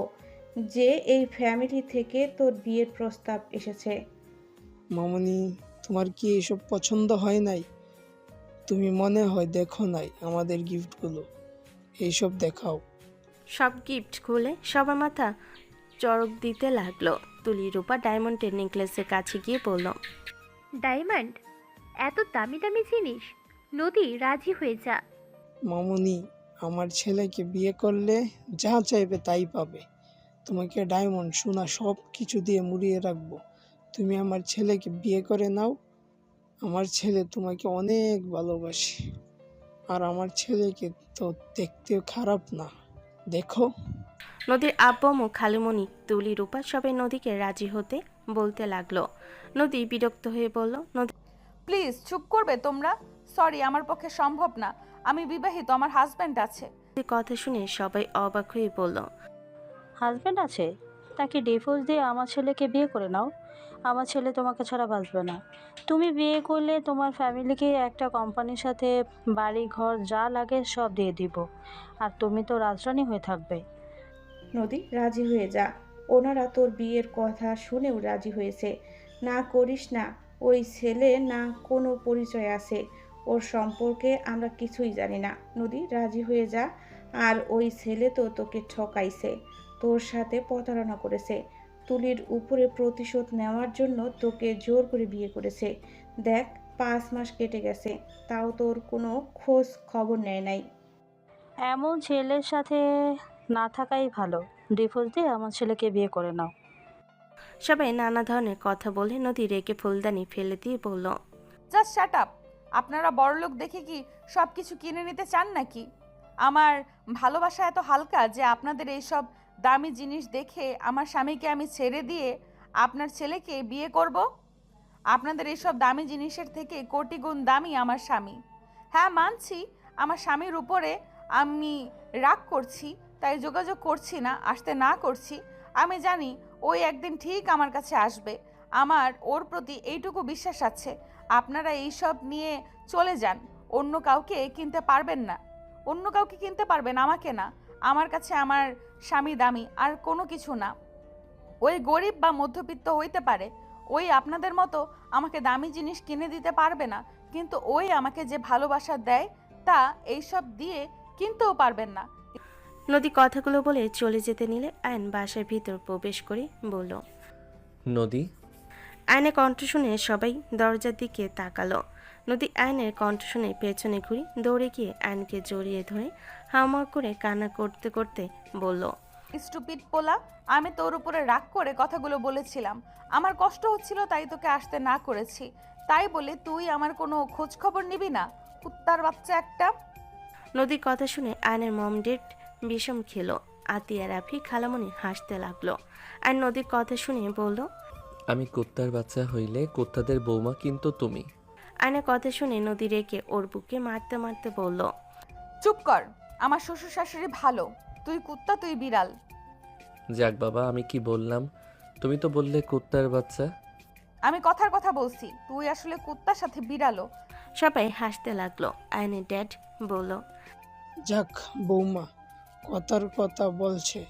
যে এই ফ্যামিলি থেকে তোর বিয়ের প্রস্তাব এসেছে। মামনি, তোমার কি এসব পছন্দ হয় নাই? তুমি মনে হয় দেখো নাই আমাদের গিফটগুলো, এইসব দেখাও। সব গিফট খুলে সবার মাথা চড়ক দিতে লাগলো। তুলি রূপা ডায়মন্ডের নেকলেসের কাছে গিয়ে বলল, ডায়মন্ড? এত দামি দামি জিনিস? নদী, রাজি হয়ে যা। মামনি, আমার ছেলেকে বিয়ে করলে যা চাইবে তাই পাবে। তোমাকে ডায়মন্ড সোনা সব কিছু দিয়ে মুড়িয়ে রাখবো। তুমি আমার ছেলেকে বিয়ে করে নাও। আমার ছেলে তোমাকে অনেক ভালোবাসে, আর আমার ছেলেকে তো দেখতেও খারাপ না, দেখো। নদীর আব্বু খালুমণি তুলি রূপা সবাই নদীকে রাজি হতে বলতে লাগলো। নদী বিরক্ত হয়ে বলল, নদী প্লিজ চুপ করবে তোমরা? সরি, আমার পক্ষে সম্ভব না। আমি বিবাহিত, আমার হাজব্যান্ড আছে। কথা শুনে সবাই অবাক হয়ে বলল, হাজব্যান্ড আছে? তাকে ডিভোর্স দিয়ে আমার ছেলেকে বিয়ে করে নাও। আমার ছেলে তোমাকে ছাড়া বাঁচবে না। তুমি বিয়ে করলে তোমার ফ্যামিলিকে একটা কোম্পানির সাথে বাড়ি ঘর যা লাগে সব দিয়ে দিব, আর তুমি তো রাজরানী হয়ে থাকবে। নদী, রাজি হয়ে যা। ওনারা তোর বিয়ের কথা শুনেও রাজি হয়েছে। না করিস না। ওই ছেলে না কোনো পরিচয় আছে, ওর সম্পর্কে আমরা কিছুই জানি না। নদী, রাজি হয়ে যা। আর ওই ছেলে তো তোকে ঠকাইছে, তোর সাথে প্রতারণা করেছে। তুলির উপরে প্রতিশোধ নেওয়ার জন্য তোকে জোর করে বিয়ে করেছে। দেখ, 5 মাস কেটে গেছে, তাও তোর কোনো খোঁজ খবর নেয় নাই। এমন ছেলের সাথে না থাকাই ভালো। ডিভোর্স দিয়ে আমার ছেলেকে বিয়ে করে নাও। সবাই নানা ধরনের কথা বলে নদী রেগে ফুলদানি ফেলে দিয়ে বলল, জাস্ট শাট আপ। আপনারা বড়লোক দেখে কি সব কিছু কিনে নিতে চান নাকি? আমার ভালোবাসা এত হালকা যে আপনাদের এইসব দামি জিনিস দেখে আমার স্বামীকে আমি ছেড়ে দিয়ে আপনার ছেলেকে বিয়ে করব? আপনাদের এইসব দামি জিনিসের থেকে কোটি গুণ দামি আমার স্বামী। হ্যাঁ, মানছি আমার স্বামীর উপরে আমি রাগ করছি, তাই যোগাযোগ করছি না, আসতে না করছি। আমি জানি ওই একদিন ঠিক আমার কাছে আসবে। আমার ওর প্রতি এইটুকু বিশ্বাস আছে। আপনারা এইসব নিয়ে চলে যান। অন্য কাউকে কিনতে পারবেন না। অন্য কাউকে কিনতে পারবেন, আমাকে না। আমার কাছে আমার স্বামী দামি, আর কোনো কিছু না। ওই গরিব বা মধ্যবিত্ত হইতে পারে, ওই আপনাদের মতো আমাকে দামি জিনিস কিনে দিতে পারবে না, কিন্তু ওই আমাকে যে ভালোবাসা দেয় তা এইসব দিয়ে কিনতেও পারবেন না। নদী কথাগুলো বলে চলে যেতে নিলে আয়ন বাসার ভিতর প্রবেশ করে বলল, নদী। আয়নের কণ্ঠ শুনে সবাই দরজার দিকে তাকালো। নদী আয়নের কণ্ঠ শুনে পেছনে ঘুরে দৌড়ে গিয়ে আয়নকে জড়িয়ে ধরে হাওমাও করে কান্না করতে করতে বলল, স্টুপিড পোলা, আমি তোর উপরে রাগ করে কথাগুলো বলেছিলাম। আমার কষ্ট হচ্ছিল তাই তোকে আসতে না করেছি। তাই বলে তুই আমার কোনো খোঁজ খবর নিবি না? কুত্তার বাচ্চা একটা। নদীর কথা শুনে আয়নের মম ডেট বিষম খেলো। আতিয়া রাফি খালামণি হাসতে লাগলো। আর নদীর কথা শুনে বলল, আমি কুত্তার বাচ্চা হইলে কুত্তাদের বৌমা কিন্তু তুমি। আয়নের কথা শুনে নদী রেখে ওর বুকে মারতে মারতে বলল, চুপ কর। আমার শ্বশুর শাশুড়ি ভালো, তুই কুত্তা, তুই বিড়াল। যাক বাবা, আমি কি বললাম? তুমি তো বললে কুত্তার বাচ্চা। আমি কথার কথা বলছি, তুই আসলে কুত্তার সাথে বিড়ালও। সবাই হাসতে লাগলো। আয়নের ড্যাড বলল, যাক বৌমা, কথার কথা বলছে,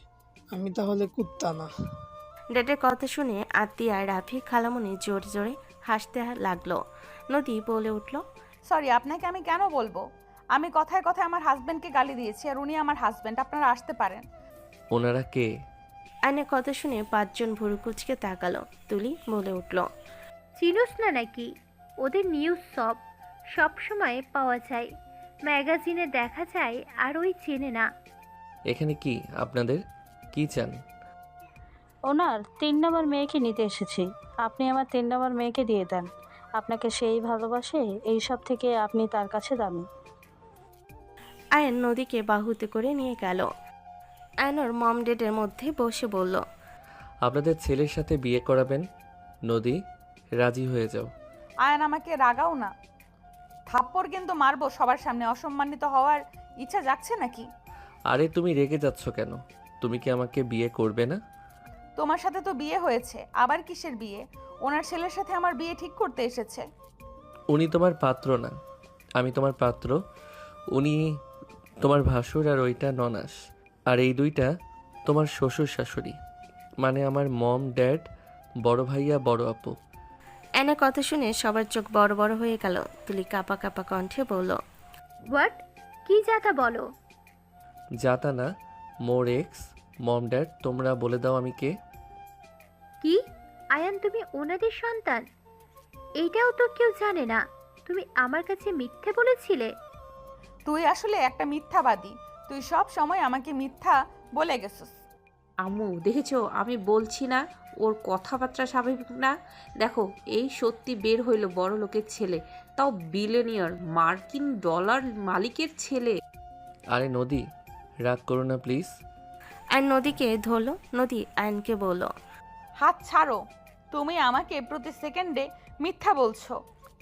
আমি তাহলে কুত্তা না। ড্যাডের কথা শুনে আতিয়া রাফি খালামণি জোরে জোরে হাসতে লাগলো। নদী বলে উঠল, সরি, আপনাকে আমি কেন বলবো? আমি কথায় কথায় আমার হাজবেন্ডকে গালি দিয়েছি, আর উনি আমার হাজবেন্ড। আপনারা আসতে পারেন। ওনারা কে? আয়নের কথা শুনে 5 জন ভুরু কুচকে তাকালো। তুলি বলে উঠল, চিনোস না নাকি? ওদের নিউজ সব সময় পাওয়া যায়, ম্যাগাজিনে দেখা যায়, আর ওই চেনে না। এখানে কি আপনাদের কি চান? ওনার 3 নম্বর মেয়েকে নিতে এসেছি। আপনি আমার 3 নম্বর মেয়েকে দিয়ে দেন। আপনাকে সেই ভালোবাসে, এই সব থেকে আপনি তার কাছে দামি। আয়ন নদীকে বাহুতে করে নিয়ে গেল। আয়ন ওর মম ডেডের মধ্যে বসে বলল, আপনাদের ছেলের সাথে বিয়ে করাবেন? নদী, রাজি হয়ে যাও। আয়ান আমাকে রাগাও না, থাপ্পড় কিন্তু মারবো সবার সামনে। অসম্মানিত হওয়ার ইচ্ছা জাগছে নাকি? আরে তুমি রেগে যাচ্ছ কেন? তুমি কি আমাকে বিয়ে করবে না? তোমার সাথে তো বিয়ে হয়েছে, আবার কিসের বিয়ে? ওনার ছেলের সাথে আমার বিয়ে ঠিক করতে এসেছে। উনি তোমার পাত্র না, আমি তোমার পাত্র। উনি তোমার ভাসুর আর ওইটা ননাস। আর এই দুইটা তোমার শ্বশুর শাশুড়ি, মানে আমার মম ড্যাড, বড় ভাইয়া বড় আপু। আয়নের কথা শুনে সবার চোখ বড় বড় হয়ে গেল। তুলি কাপা কাপা কণ্ঠে বলল, হোয়াট? কি যাতা বলো? যাতা না, মোর এক্স মম ড্যাড। তোমরা বলে দাও আমি কে? কি আয়ান, তুমি ওনাদের সন্তান? এইটাও তো কেউ জানে না। তুমি আমার কাছে মিথ্যে বলেছিলে। তুই আসলে একটা মিথ্যাবাদী। তুই সব সময় আমাকে মিথ্যা বলে গেছিস। আম্মু দেখেছো, আমি বলছি না ওর কথাবার্তা স্বাভাবিক না? দেখো, এই সত্যি বের হইল বড় লোকের ছেলে, তাও বিলিয়নিয়ার, মার্কিন ডলার মালিকের ছেলে। আরে নদী, রাগ করো না প্লিজ। আয়ন নদীকে ধরলো। নদী আয়নকে বলল, হাত ছাড়ো। তুমি আমাকে প্রতি সেকেন্ডে মিথ্যা বলছো।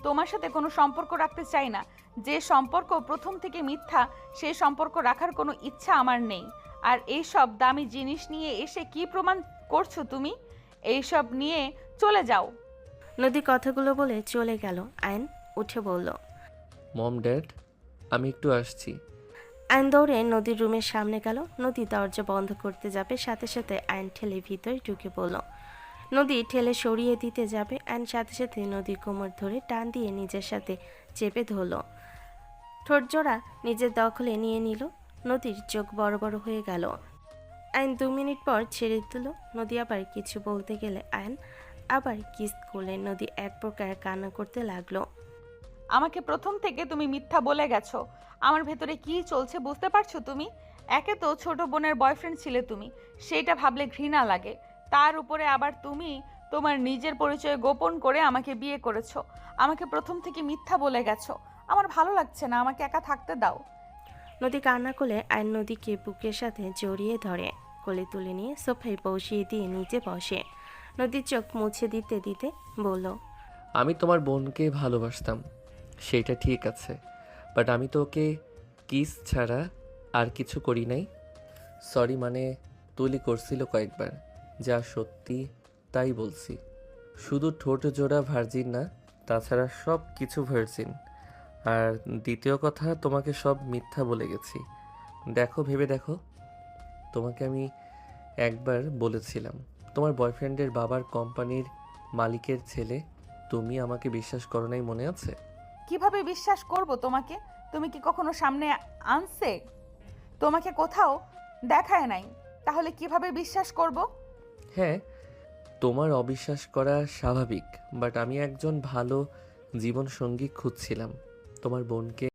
তোমার সাথে কোনো সম্পর্ক রাখতে চাই না। যে সম্পর্ক প্রথম থেকে মিথ্যা, সেই সম্পর্ক রাখার কোনো ইচ্ছা আমার নেই। আর এই সব দামি জিনিস নিয়ে এসে কি প্রমাণ করছো তুমি? এই সব নিয়ে চলে যাও। নদী কথাগুলো বলে চলে গেল। আয়ন উঠে বলল, মম ড্যাড, আমি একটু আসছি। আয়ন দৌড়ে নদীর রুমের সামনে গেল। নদী দরজা বন্ধ করতে যাবে, সাথে সাথে আয়ন ঠেলে ভিতরে ঢুকে পড়ল। নদী ঠেলে সরিয়ে দিতে যাবে, আয়ন সাথে সাথে নদীর কোমর ধরে টান দিয়ে নিজের সাথে চেপে ধরল। ঠোঁটজোড়া নিজের দখলে নিয়ে নিল। নদীর চোখ বড় বড় হয়ে গেল। আয়ন 2 মিনিট পর ছেড়ে দিল। নদী আবার কিছু বলতে গেলে আয়ন আবার কিস করলে। নদী এক প্রকার কান্না করতে লাগলো। আমাকে প্রথম থেকে তুমি মিথ্যা বলে গেছো। আমার ভেতরে কি চলছে বুঝতে পারছো তুমি? একে তো ছোট বোনের বয়ফ্রেন্ড ছিলে তুমি, সেটা ভাবলে ঘৃণা লাগে। তার উপরে আবার তুমি তোমার নিজের পরিচয় গোপন করে আমাকে বিয়ে করেছো। আমাকে প্রথম থেকে মিথ্যা বলে গেছো। আমার ভালো লাগছে না, আমাকে একা থাকতে দাও। নদী কান্না করলে আয়ন নদীকে বুকের সাথে জড়িয়ে ধরে কোলে তুলে নিয়ে সোফায় বসিয়ে দিয়ে নিচে বসে। নদীর চোখ মুছে দিতে দিতে বলল, আমি তোমার বোনকে ভালোবাসতাম, সেটা ঠিক আছে, বাট আমি তো ওকে কিস ছাড়া আর কিছু করি নাই। সরি, মানে তুলি করছিল কয়েকবার, যা সত্যি তাই বলছি। শুধু ঠোঁট জোড়া ভার্জিন না, তাছাড়া সব কিছু ভার্জিন। আর দ্বিতীয় কথা, তোমাকে সব মিথ্যা বলে গেছি। দেখো, ভেবে দেখো, তোমাকে আমি একবার বলেছিলাম তোমার বয়ফ্রেন্ডের বাবার কোম্পানির মালিকের ছেলে। তুমি আমাকে বিশ্বাস করো নাই, মনে আছে? কিভাবে বিশ্বাস করব তোমাকে? তুমি কি কখনো সামনে আনছে? তোমাকে কোথাও দেখায় নাই, তাহলে কিভাবে বিশ্বাস করব? হ্যাঁ, তোমার অবিশ্বাস করা স্বাভাবিক, বাট আমি একজন ভালো জীবনসঙ্গী খুঁজছিলাম। তোমার বোনকে